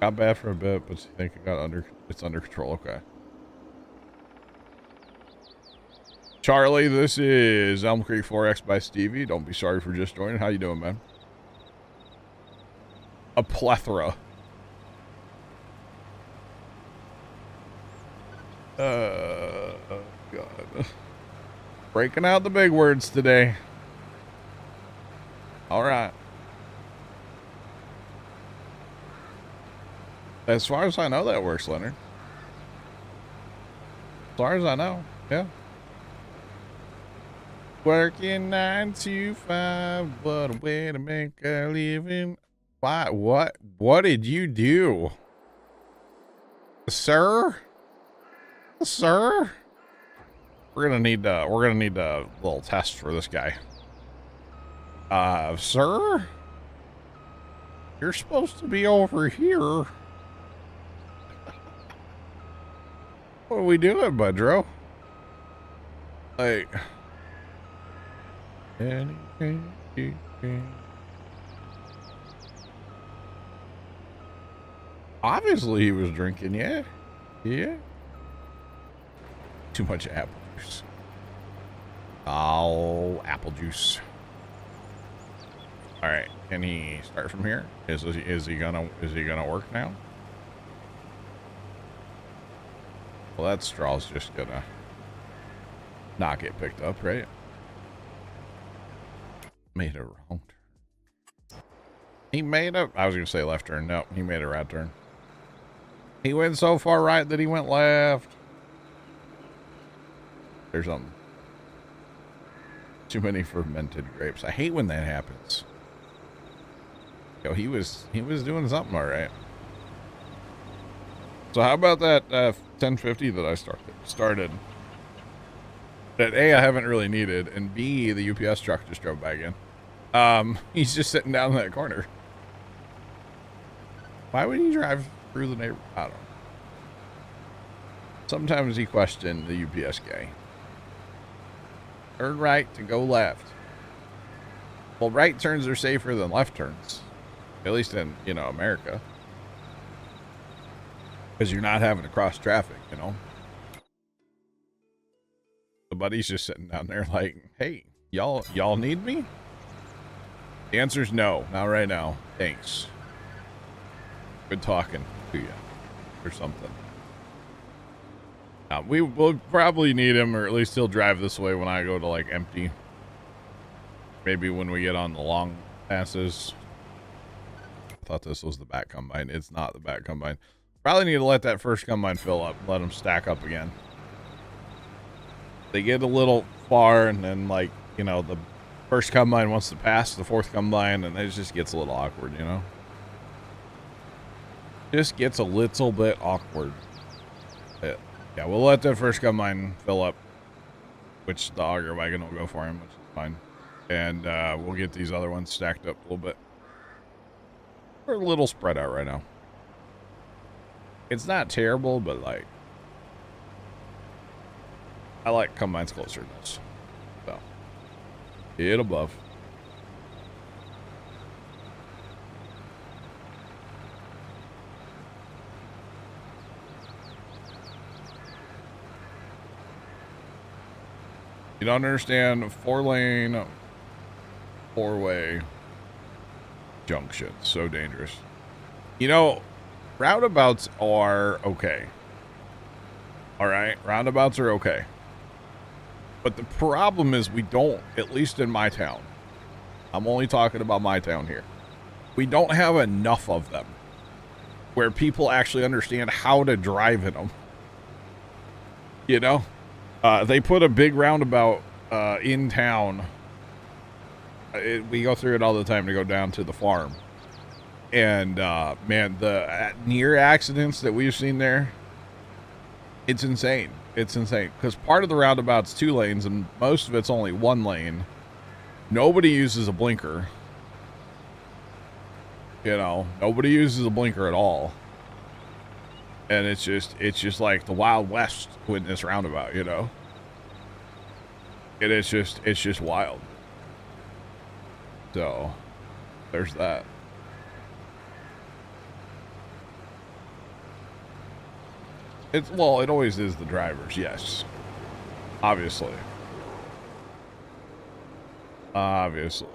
S1: Got bad for a bit, but I think it's under control. Okay. Charlie, this is Elm Creek 4X by Stevie. Don't be sorry for just joining. How you doing, man? A plethora. Oh, God. Breaking out the big words today. All right. As far as I know, that works, Leonard. As far as I know, yeah. Working 9 to 5, what a way to make a living. Why? What did you do, sir? Sir? We're gonna need a little test for this guy. Sir? You're supposed to be over here. What are we doing, Budro? Like, obviously he was drinking, yeah. Yeah. Too much apple juice. Oh, apple juice. All right, can he start from here? Is he gonna work now? Well, that straw's just gonna not get picked up, right? Made a wrong turn. He made a, I was gonna say left turn. No, he made a right turn. He went so far right that he went left. There's something. Too many fermented grapes. I hate when that happens. Yo, he was doing something all right. So how about that 1050 that I started? That A, I haven't really needed, and B, the UPS truck just drove back in. He's just sitting down in that corner. Why would he drive through the neighborhood? I don't know. Sometimes he questioned the UPS guy. Turn right to go left. Well, right turns are safer than left turns. At least in, you know, America. Because you're not having to cross traffic, you know. The buddy's just sitting down there like, hey, y'all need me? The answer's no, not right now. Thanks. Good talking to you. Or something. We will probably need him, or at least he'll drive this way when I go to like empty. Maybe when we get on the long passes. I thought this was the back combine. It's not the back combine. Probably need to let that first combine fill up. Let them stack up again. They get a little far, and then, like, you know, the first combine wants to pass the fourth combine, and it just gets a little awkward, you know? Just gets a little bit awkward. Yeah, we'll let that first combine fill up, which the auger wagon will go for him, which is fine. And we'll get these other ones stacked up a little bit. We're a little spread out right now. It's not terrible, but like, I like combines closer to this. So, hit above. You don't understand 4-lane, 4-way junction. So dangerous. You know, roundabouts are okay. All right, roundabouts are okay. But the problem is we don't, at least in my town. I'm only talking about my town here. We don't have enough of them where people actually understand how to drive in them. You know? They put a big roundabout in town. We go through it all the time to go down to the farm. And, man, the near accidents that we've seen there, it's insane. It's insane. Because part of the roundabout's 2 lanes, and most of it's only 1 lane. Nobody uses a blinker. You know, nobody uses a blinker at all. And it's just like the Wild West in this roundabout, you know? It's just wild. So, there's that. Well, it always is the drivers, yes. Obviously. Obviously.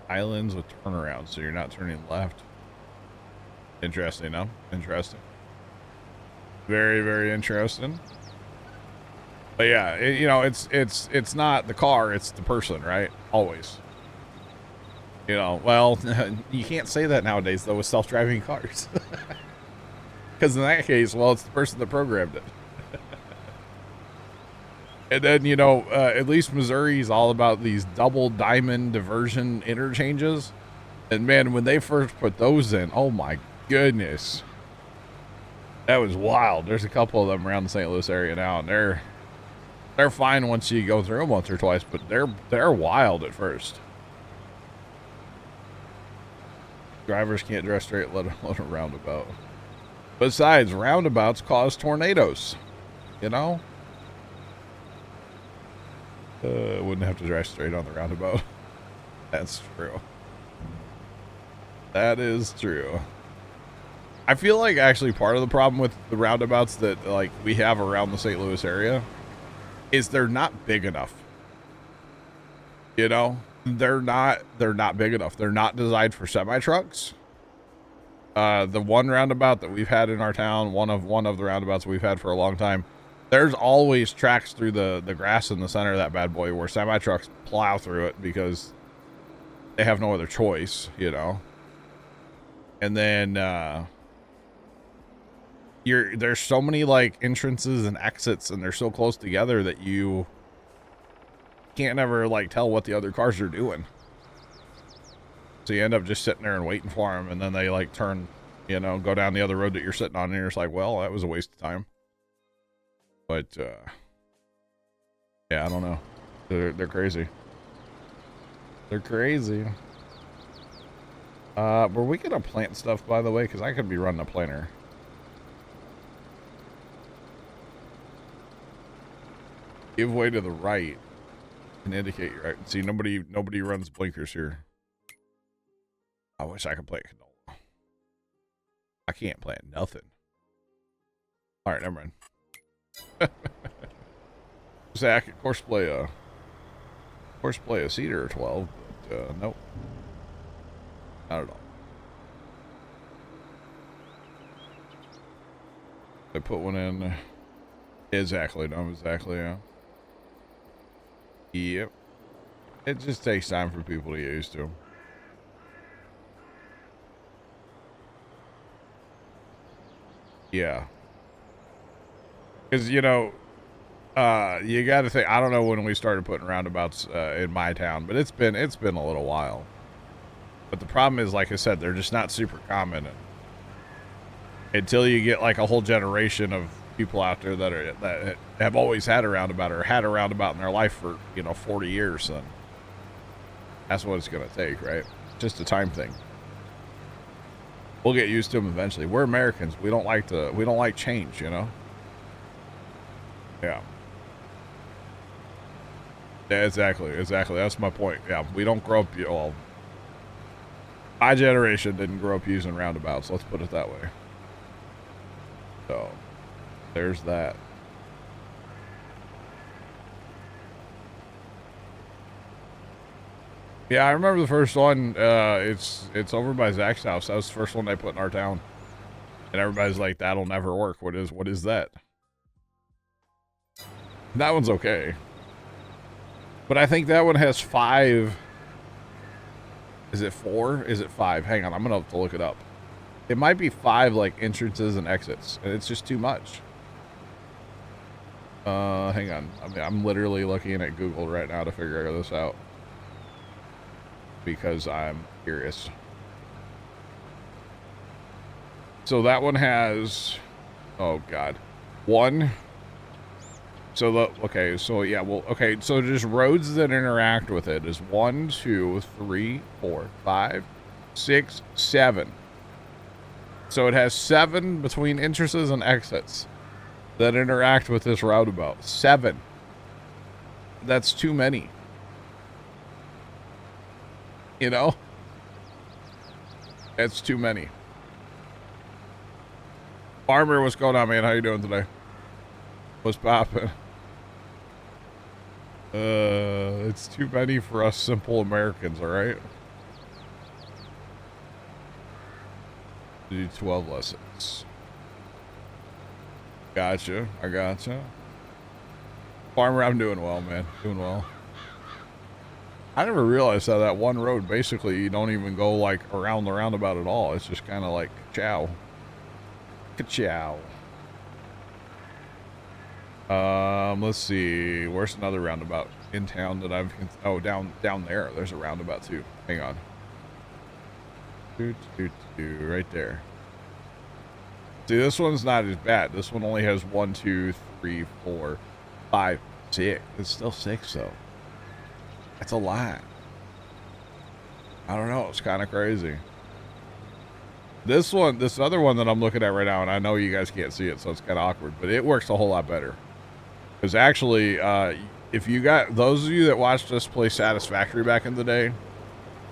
S1: Islands with turnaround, so you're not turning left. Interesting, no? Interesting. Very, very interesting. But yeah, you know, it's not the car, it's the person, right? Always. You know, well, you can't say that nowadays, though, with self-driving cars. Because in that case, well, it's the person that programmed it. And then, you know, at least Missouri's all about these double diamond diversion interchanges. And man, when they first put those in, oh my goodness. That was wild. There's a couple of them around the St. Louis area now, and they're fine once you go through them once or twice, but they're wild at first. Drivers can't drive straight, let alone a roundabout. Besides, roundabouts cause tornadoes, you know? Wouldn't have to drive straight on the roundabout. That's true. That is true. I feel like actually part of the problem with the roundabouts that like we have around the St. Louis area is they're not big enough. You know, they're not big enough. They're not designed for semi trucks. The one roundabout that we've had in our town, one of the roundabouts we've had for a long time, there's always tracks through the grass in the center of that bad boy where semi trucks plow through it because they have no other choice, you know. And then there's so many like entrances and exits, and they're so close together that you can't ever like tell what the other cars are doing. So you end up just sitting there and waiting for them, and then they like turn, you know, go down the other road that you're sitting on, and you're just like, well, that was a waste of time. But yeah, I don't know. They're crazy. They're crazy. Were we gonna plant stuff, by the way? Because I could be running a planter. Give way to the right and indicate you're right. See, nobody runs blinkers here. I wish I could plant canola. I can't plant nothing. All right, never mind. Zach, of course, play a cedar 12, but nope, not at all. I put one in. Exactly, no, exactly, yeah. Yep. It just takes time for people to get used to. Yeah. Because, you know, you got to think, I don't know when we started putting roundabouts in my town, but it's been a little while. But the problem is, like I said, they're just not super common. until you get like a whole generation of people out there that have always had a roundabout or had a roundabout in their life for 40 years, then that's what it's gonna take, right? Just a time thing. We'll get used to them eventually. We're Americans. We don't like change, Yeah. Yeah, exactly. That's my point. Yeah, we don't grow up. Well, my generation didn't grow up using roundabouts. Let's put it that way. So, there's that. Yeah, I remember the first one. It's over by Zach's house. That was the first one they put in our town, and everybody's like, "That'll never work." What is that? That one's okay, but I think that one has 5. Is it 4? Is it 5? Hang on, I'm gonna have to look it up. It might be 5 like entrances and exits, and it's just too much. Hang on. I mean, I'm literally looking at Google right now to figure this out because I'm curious. So that one has, oh God, 1. So so just roads that interact with it is 1, 2, 3, 4, 5, 6, 7. So it has 7 between entrances and exits that interact with this roundabout. 7. That's too many. That's too many. Farmer, what's going on, man? How you doing today? What's poppin'? It's too many for us simple Americans, alright? Do 12 lessons. Gotcha. I gotcha. Farmer, I'm doing well, man. Doing well. I never realized how that one road, basically, you don't even go, like, around the roundabout at all. It's just kind of like, ka-chow. Ka-chow. Let's see. Where's another roundabout in town that I've... Oh, down there. There's a roundabout, too. Hang on. Right there. See, this one's not as bad. This one only has 1, 2, 3, 4, 5, 6. It's still 6, though. That's a lot. I don't know. It's kind of crazy. This other one that I'm looking at right now, and I know you guys can't see it, so it's kind of awkward, but it works a whole lot better. Because actually, if you got those of you that watched us play Satisfactory back in the day,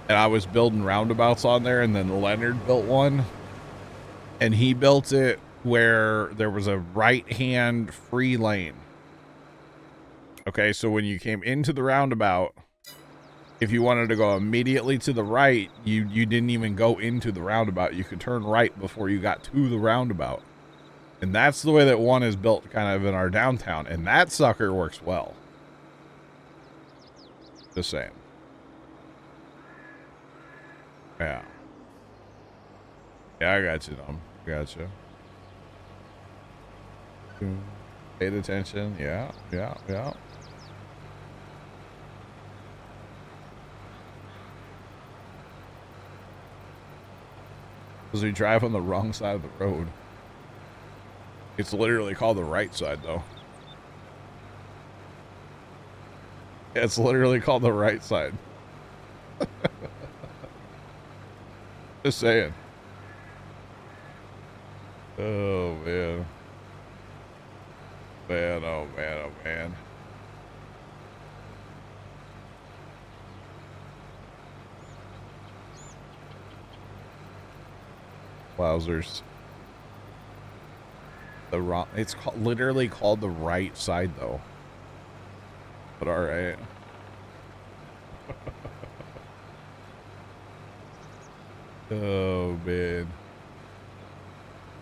S1: and I was building roundabouts on there, and then Leonard built one, and he built it where there was a right-hand free lane. Okay, so when you came into the roundabout, if you wanted to go immediately to the right, you didn't even go into the roundabout. You could turn right before you got to the roundabout. And that's the way that one is built kind of in our downtown. And that sucker works well. Just saying. Yeah. Yeah, I got you, Dom. Gotcha. Paid attention. Yeah. Because we drive on the wrong side of the road. It's literally called the right side, though. It's literally called the right side. Just saying. Oh, man. Man, oh, man, oh, man. Wowzers. The wrong, it's literally called the right side, though. But all right. Oh, man.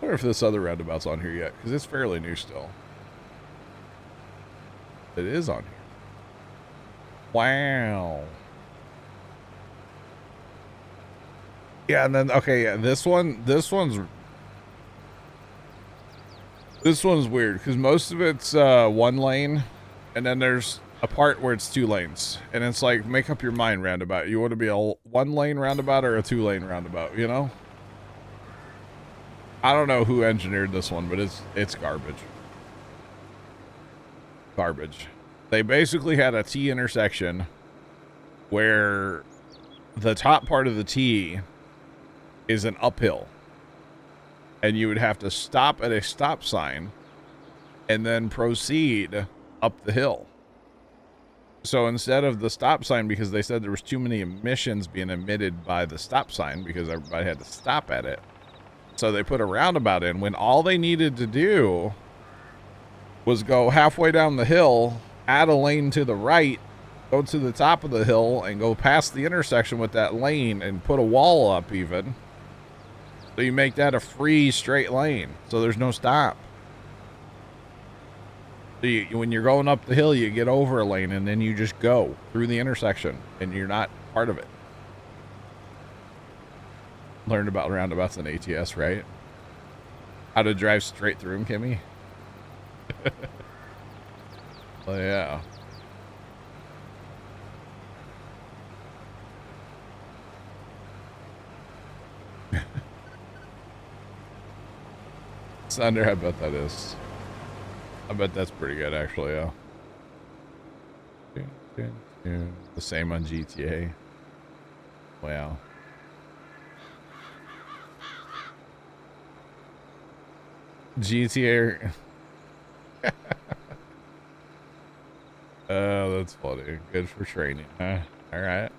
S1: I wonder if this other roundabout's on here yet, because it's fairly new still. It is on here. Wow. Yeah, and then, okay, yeah, this one's weird, because most of it's 1 lane, and then there's a part where it's 2 lanes, and it's like, make up your mind roundabout. You want to be a 1 lane roundabout or a 2 lane roundabout, you know? I don't know who engineered this one, but it's garbage. Garbage. They basically had a T intersection where the top part of the T is an uphill. And you would have to stop at a stop sign and then proceed up the hill. So instead of the stop sign, because they said there was too many emissions being emitted by the stop sign because everybody had to stop at it. So they put a roundabout in when all they needed to do was go halfway down the hill, add a lane to the right, go to the top of the hill, and go past the intersection with that lane and put a wall up even. So you make that a free straight lane, so there's no stop. So when you're going up the hill, you get over a lane, and then you just go through the intersection, and you're not part of it. Learned about roundabouts in ATS, right? How to drive straight through them, Kimmy? Oh, yeah. Thunder, I bet that is. I bet that's pretty good, actually, yeah. The same on GTA. Wow. GTA. Oh, that's funny. Good for training, huh? All right.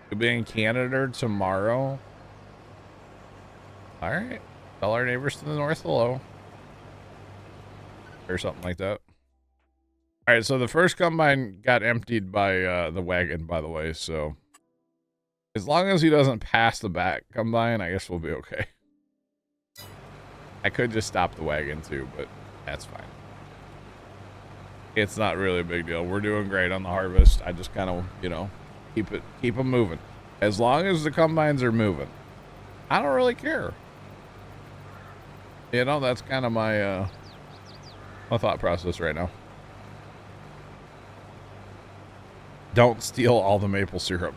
S1: We'll be in Canada tomorrow. All right. Tell our neighbors to the north hello. Or something like that. All right, so the first combine got emptied by the wagon, by the way, so as long as he doesn't pass the back combine, I guess we'll be okay. I could just stop the wagon too, but that's fine. It's not really a big deal. We're doing great on the harvest. I just kind of, you know, keep them moving. As long as the combines are moving, I don't really care. You know, that's kind of my my thought process right now. Don't steal all the maple syrup.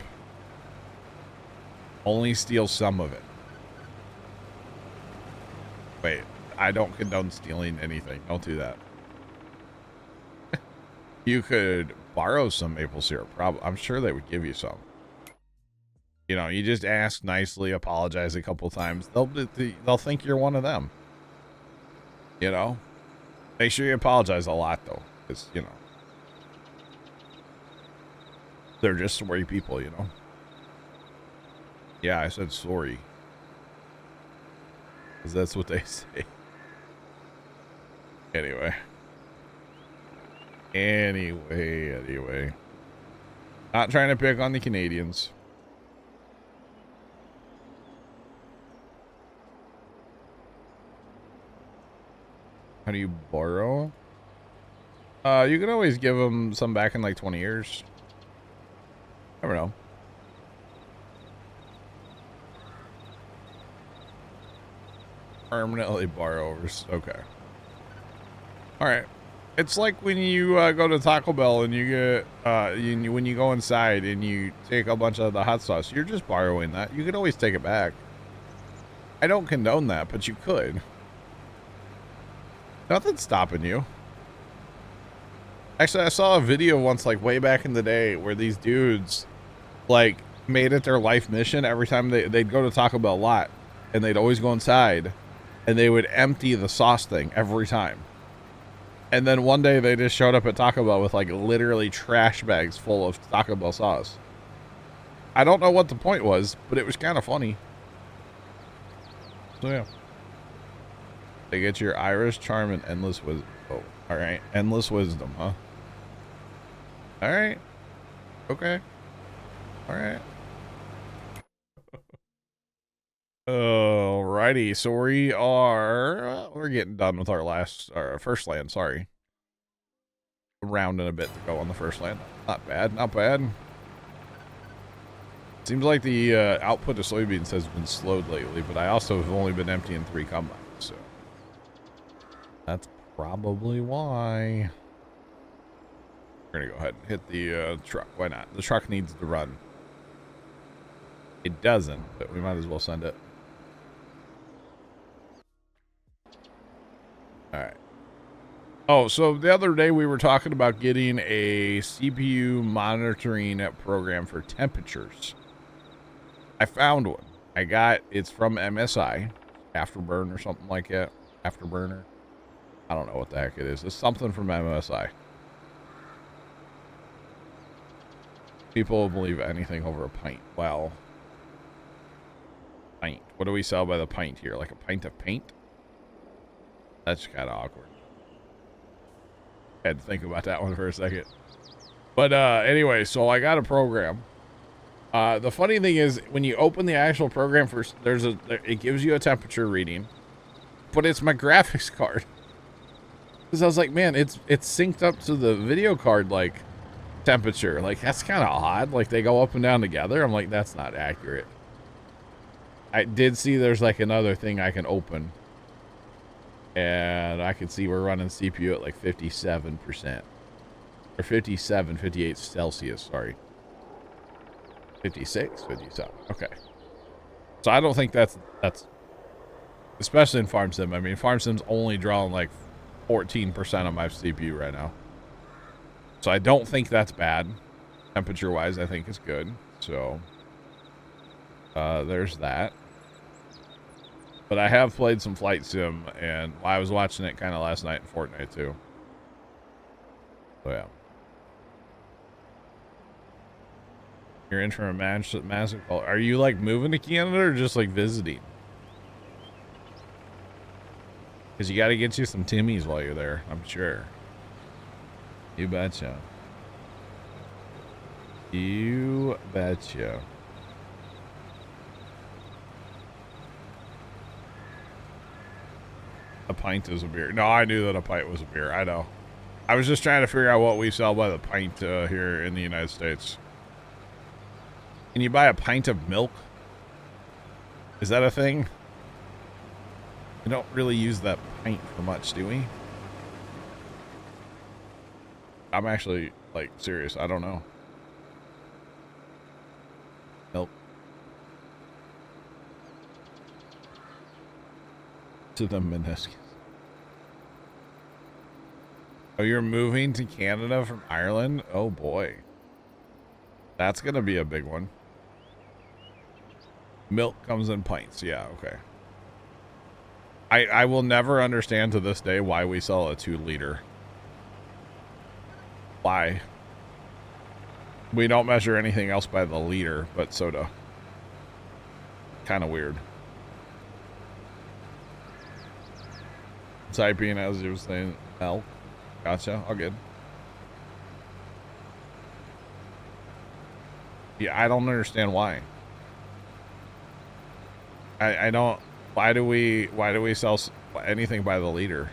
S1: Only steal some of it. Wait, I don't condone stealing anything. Don't do that. You could borrow some maple syrup. I'm sure they would give you some. You know, you just ask nicely, apologize a couple times. They'll think you're one of them. You know, make sure you apologize a lot though, because you know they're just sorry people. You know. Yeah, I said sorry. Because that's what they say. Anyway. Not trying to pick on the Canadians. How do you borrow? You can always give them some back in like 20 years. Never know. Permanently borrowers. Okay. All right. It's like when you go to Taco Bell and you get when you go inside and you take a bunch of the hot sauce. You're just borrowing that. You could always take it back. I don't condone that, but you could. Nothing's stopping you. Actually, I saw a video once, like way back in the day, where these dudes like made it their life mission every time they'd go to Taco Bell lot, and they'd always go inside. And they would empty the sauce thing every time. And then one day they just showed up at Taco Bell with like literally trash bags full of Taco Bell sauce. I don't know what the point was, but it was kind of funny. So yeah. They get your Irish charm and endless wisdom. Oh, all right. Endless wisdom, huh? All right. Okay. All right. Alrighty, so we're getting done with our first land, sorry. A round and a bit to go on the first land. Not bad, not bad. Seems like the output of soybeans has been slowed lately, but I also have only been emptying 3 combines, so that's probably why. We're gonna go ahead and hit the truck. Why not? The truck needs to run. It doesn't, but we might as well send it. All right. Oh, so the other day we were talking about getting a CPU monitoring program for temperatures. I found one. It's from MSI, Afterburn or something like that. Afterburner. I don't know what the heck it is. It's something from MSI. People will believe anything over a pint. Well, pint. What do we sell by the pint here? Like a pint of paint? That's kind of awkward. Had to think about that one for a second. But anyway, so I got a program. The funny thing is, when you open the actual program first, it gives you a temperature reading, but it's my graphics card. Because I was like, man, it's synced up to the video card like temperature. Like, that's kind of odd. Like, they go up and down together. I'm like, that's not accurate. I did see there's like another thing I can open, and I can see we're running CPU at like 57%, or 58 Celsius. Sorry. 56, 57. Okay. So I don't think that's especially in Farm Sim. I mean, Farm Sim's only drawing like 14% of my CPU right now. So I don't think that's bad. Temperature wise, I think it's good. So there's that. But I have played some Flight Sim, and I was watching it kind of last night in Fortnite too. So yeah. You're in for a massive call. Are you like moving to Canada or just like visiting? Because you got to get you some Timmies while you're there, I'm sure. You betcha. You betcha. A pint is a beer. No, I knew that a pint was a beer. I know. I was just trying to figure out what we sell by the pint here in the United States. Can you buy a pint of milk? Is that a thing? We don't really use that pint for much, do we? I'm actually, like, serious. I don't know. Milk. To the meniscus. Oh, you're moving to Canada from Ireland? Oh, boy. That's going to be a big one. Milk comes in pints. Yeah, okay. I will never understand to this day why we sell a 2-liter. Why? We don't measure anything else by the liter but soda. Kind of weird. Typing as you were saying, milk. Gotcha. All good. Yeah, I don't understand why. I don't. Why do we sell anything by the liter?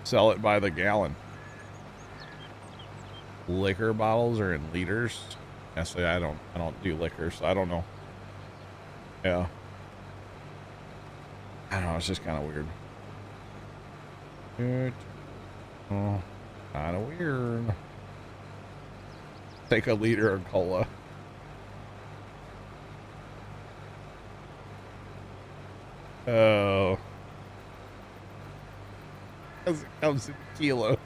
S1: Sell it by the gallon. Liquor bottles are in liters. Actually, I don't do liquor, so I don't know. Yeah. I don't know. It's just kind of weird. Oh, kind of weird. Take a liter of cola. Oh. Because it comes in kilos.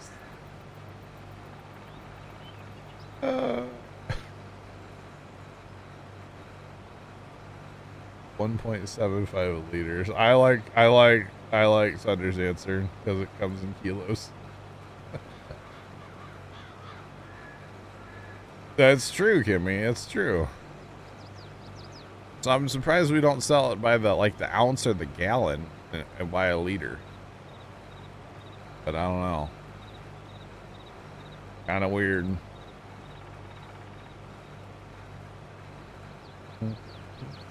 S1: 1.75 liters. I like Sunder's answer because it comes in kilos. That's true, Kimmy. It's true. So I'm surprised we don't sell it by the ounce or the gallon and by a liter. But I don't know. Kind of weird.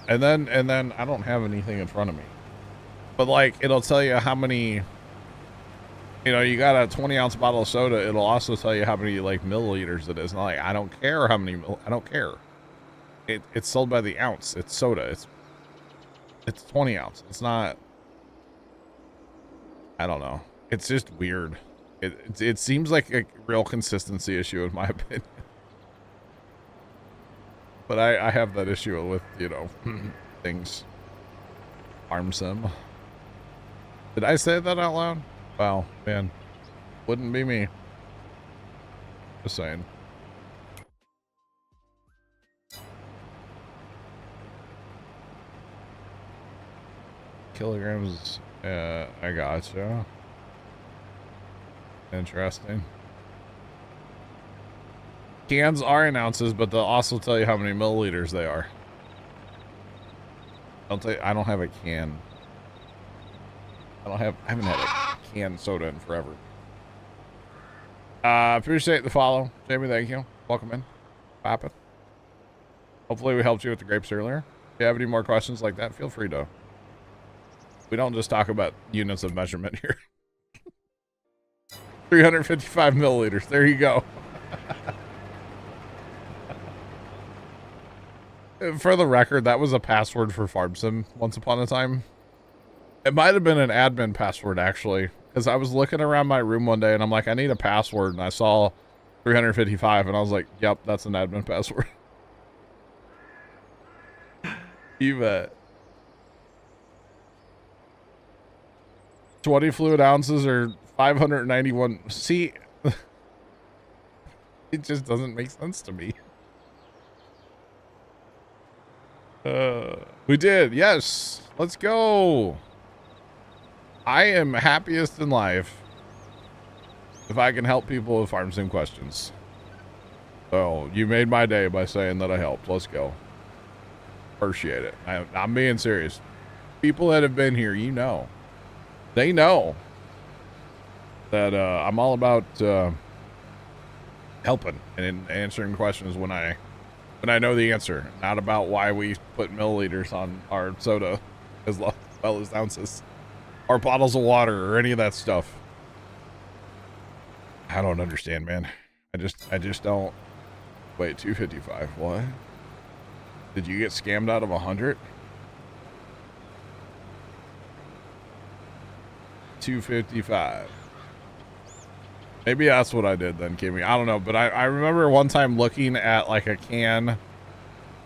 S1: And then I don't have anything in front of me. But like it'll tell you how many, you got a 20-ounce bottle of soda, it'll also tell you how many milliliters it is. And I don't care how many I don't care. It's sold by the ounce. It's soda. It's 20 ounce. It's not, I don't know. It's just weird. It seems like a real consistency issue in my opinion. But I have that issue with, you know, things. Farm sim. Did I say that out loud? Wow, man. Wouldn't be me. Just saying. Kilograms. I gotcha. Interesting. Cans are in ounces, but they'll also tell you how many milliliters they are. I don't have a can. I haven't had a canned soda in forever. Appreciate the follow. Jamie, thank you. Welcome in. Pop it. Hopefully we helped you with the grapes earlier. If you have any more questions like that, feel free to. We don't just talk about units of measurement here. 355 milliliters. There you go. For the record, that was a password for FarmSim once upon a time. It might have been an admin password, actually. Because I was looking around my room one day, and I'm like, I need a password. And I saw 355, and I was like, yep, that's an admin password. You bet. 20 fluid ounces or 591. See, it just doesn't make sense to me. We did. Yes. Let's go. I am happiest in life if I can help people with farm sim questions. So you made my day by saying that I helped. Let's go. Appreciate it. I'm being serious. People that have been here, you know. They know that I'm all about helping and answering questions when I know the answer, not about why we put milliliters on our soda as well as ounces or bottles of water or any of that stuff. I don't understand, man. I just don't. Wait, 255. What? Did you get scammed out of 100? 255. Maybe that's what I did then, Kimmy. I don't know, but I remember one time looking at like a can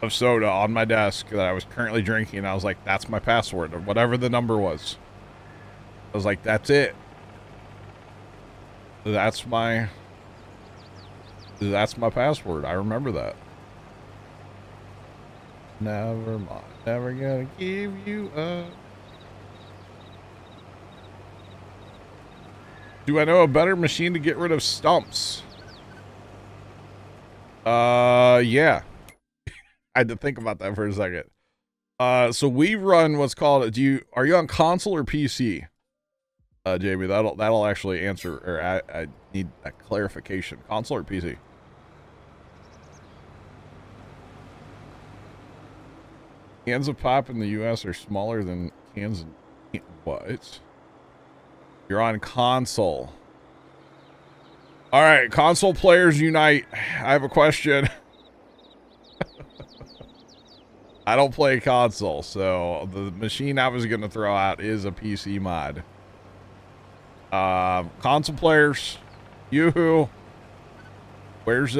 S1: of soda on my desk that I was currently drinking. And I was like, that's my password, or whatever the number was. I was like, that's it. That's my password. I remember that. Never mind. Never gonna give you up. Do I know a better machine to get rid of stumps? Yeah. I had to think about that for a second. So we run what's called, are you on console or PC? Jamie, that'll actually answer, or I need a clarification. Console or PC? Cans of pop in the US are smaller than cans in what? You're on console. All right, console players unite. I have a question. I don't play console, so the machine I was going to throw out is a PC mod. Console players, yoo-hoo. Where's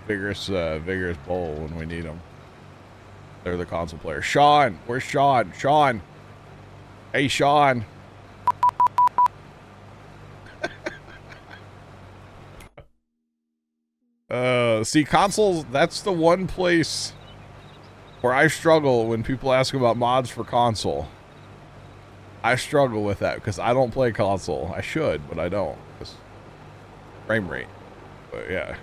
S1: Vigorous Bowl when we need them? They're the console players. Sean, where's Sean? Sean. Hey, Sean. See, consoles, that's the one place where I struggle when people ask about mods for console. I struggle with that because I don't play console. I should, but I don't. It's frame rate. But yeah,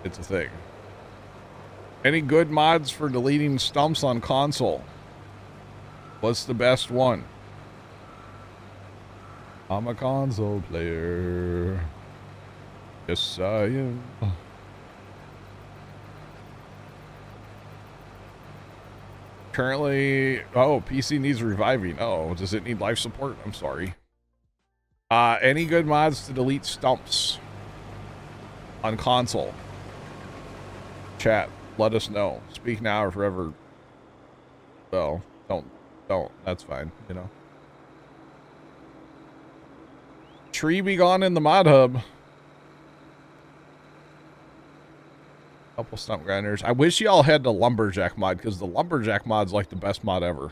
S1: it's a thing. Any good mods for deleting stumps on console? What's the best one? I'm a console player. Yes, I am. Currently, PC needs reviving. Oh, does it need life support? I'm sorry. Any good mods to delete stumps on console? Chat, let us know. Speak now or forever. Well, don't. That's fine, you know. Tree be gone in the mod hub. Couple stump grinders. I wish y'all had the lumberjack mod, because the lumberjack mod's like the best mod ever.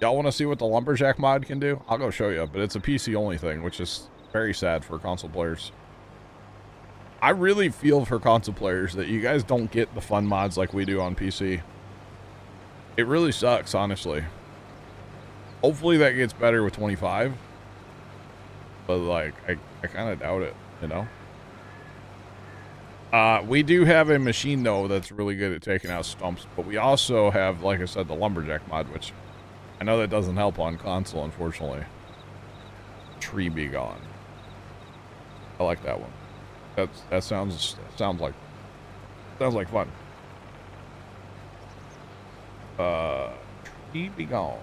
S1: Y'all want to see what the lumberjack mod can do? I'll go show you, but it's a PC only thing, which is very sad for console players. I really feel for console players that you guys don't get the fun mods like we do on PC. It really sucks, honestly. Hopefully that gets better with 25. But, like, I kind of doubt it, you know? We do have a machine, though, that's really good at taking out stumps. But we also have, like I said, the lumberjack mod, which I know that doesn't help on console, unfortunately. Tree be gone. I like that one. That sounds like fun. Tree be gone.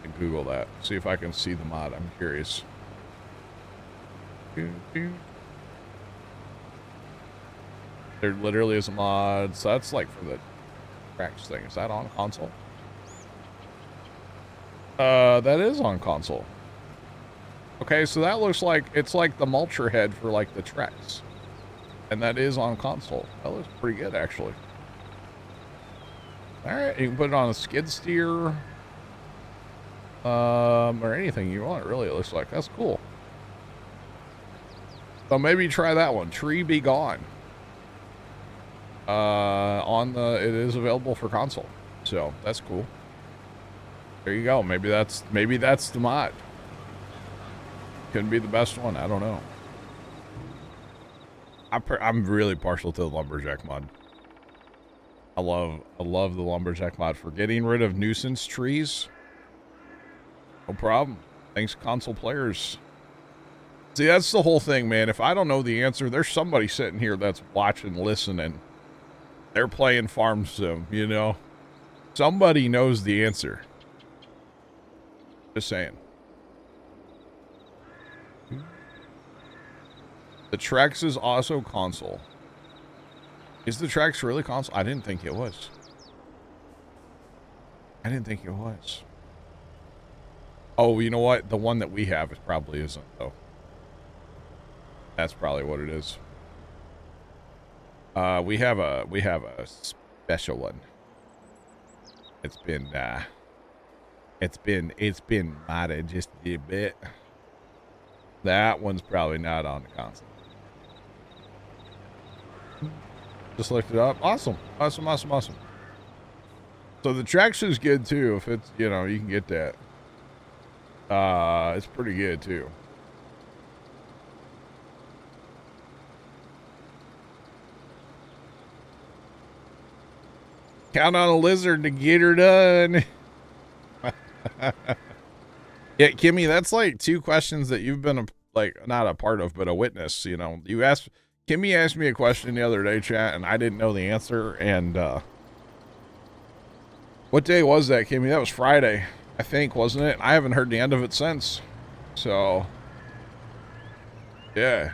S1: I can Google that. See if I can see the mod. I'm curious. There literally is a mod. So that's like for the tracks thing. Is that on console? That is on console. Okay, so that looks like it's like the mulcher head for like the Trex. And that is on console. That looks pretty good, actually. Alright, you can put it on a skid steer. Or anything you want, really, it looks like. That's cool. So maybe try that one. Tree be gone. It is available for console. So that's cool. There you go. Maybe that's the mod. Couldn't be the best one. I don't know. I'm really partial to the lumberjack mod. I love the lumberjack mod for getting rid of nuisance trees. No problem. Thanks, console players. See, that's the whole thing, man. If I don't know the answer, there's somebody sitting here that's watching, listening. They're playing Farm Sim, you know. Somebody knows the answer. Just saying. The Trex is also console. Is the Trex really console? I didn't think it was. Oh, you know what? The one that we have, it probably isn't, though. That's probably what it is. We have a special one. It's been modded just a bit. That one's probably not on the console. Just looked it up. Awesome. So the Trex is good too. If it's, you know, you can get that. It's pretty good too. Count on a lizard to get her done. Yeah, Kimmy, that's like 2 questions that you've been not a part of, but a witness. You know, Kimmy asked me a question the other day, chat, and I didn't know the answer. And what day was that, Kimmy? That was Friday, I think, wasn't it? I haven't heard the end of it since. So, yeah,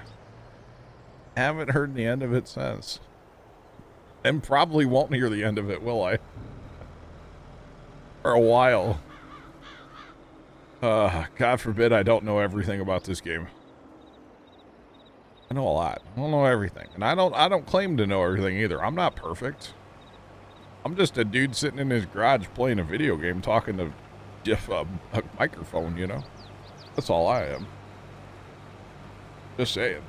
S1: haven't heard the end of it since. And probably won't hear the end of it, will I? For a while. God forbid I don't know everything about this game. I know a lot. I don't know everything. And I don't claim to know everything either. I'm not perfect. I'm just a dude sitting in his garage playing a video game talking to Jeff a microphone, you know? That's all I am. Just saying.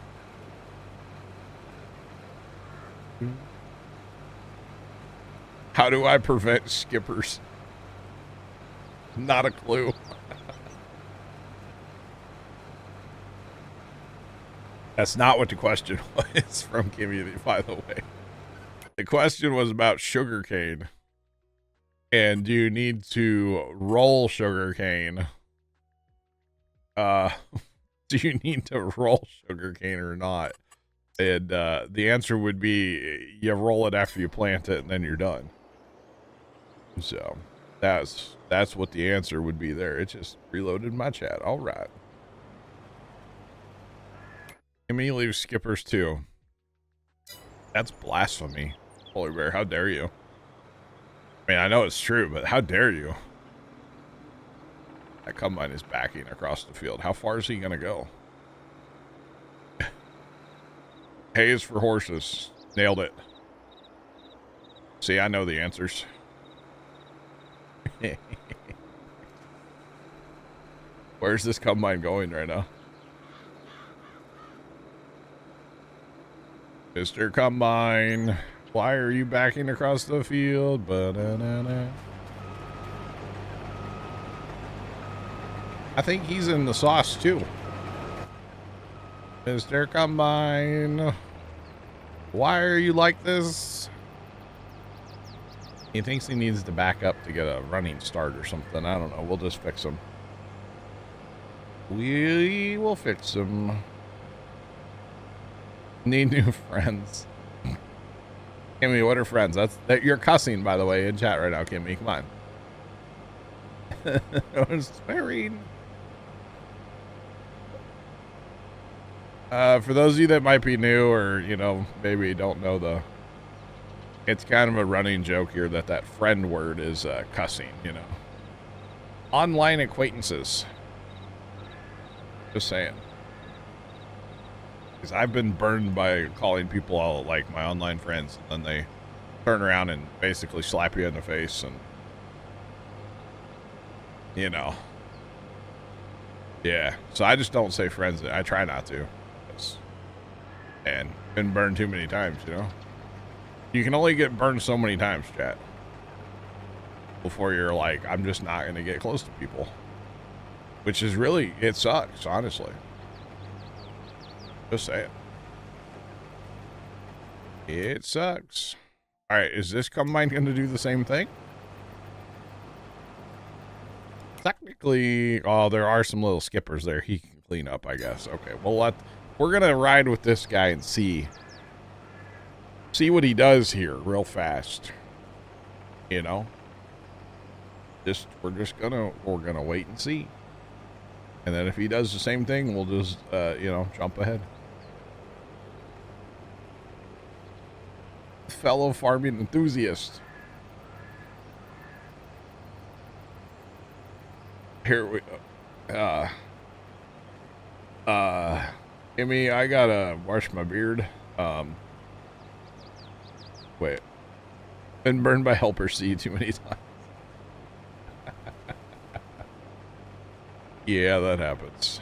S1: How do I prevent skippers? Not a clue. That's not what the question was from Kimmy, by the way. The question was about sugarcane. And do you need to roll sugarcane? Do you need to roll sugarcane or not? And the answer would be you roll it after you plant it and then you're done. So that's what the answer would be there. It just reloaded my chat. All right. Kimmy leaves skippers too. That's blasphemy. Polar Bear, how dare you? I mean, I know it's true, but how dare you? That combine is backing across the field. How far is he going to go? Hay is for horses. Nailed it. See, I know the answers. Where's this combine going right now? Mr. Combine, why are you backing across the field? Ba-da-da-da. I think he's in the sauce too. Mr. Combine, why are you like this? He thinks he needs to back up to get a running start or something. I don't know. We'll just fix him. We will fix him. Need new friends. Kimmy, what are friends? That you're cussing, by the way, in chat right now, Kimmy. Come on. I was swearing. For those of you that might be new or, you know, maybe don't know it's kind of a running joke here that friend word is cussing, you know. Online acquaintances. Just saying. Because I've been burned by calling people all like my online friends, and then they turn around and basically slap you in the face, and you know. Yeah. So I just don't say friends. I try not to. And been burned too many times, you know. You can only get burned so many times, chat, before you're like, I'm just not going to get close to people. Which is really, it sucks, honestly. Just say it. It sucks. All right, is this combine going to do the same thing? Technically, oh, there are some little skippers there he can clean up, I guess. Okay, well, we're going to ride with this guy and see what he does here real fast. You know? We're gonna wait and see. And then if he does the same thing, we'll just, you know, jump ahead. Fellow farming enthusiast. Here we Kimmy, I gotta wash my beard. Wait. Been burned by helper C too many times. Yeah, that happens.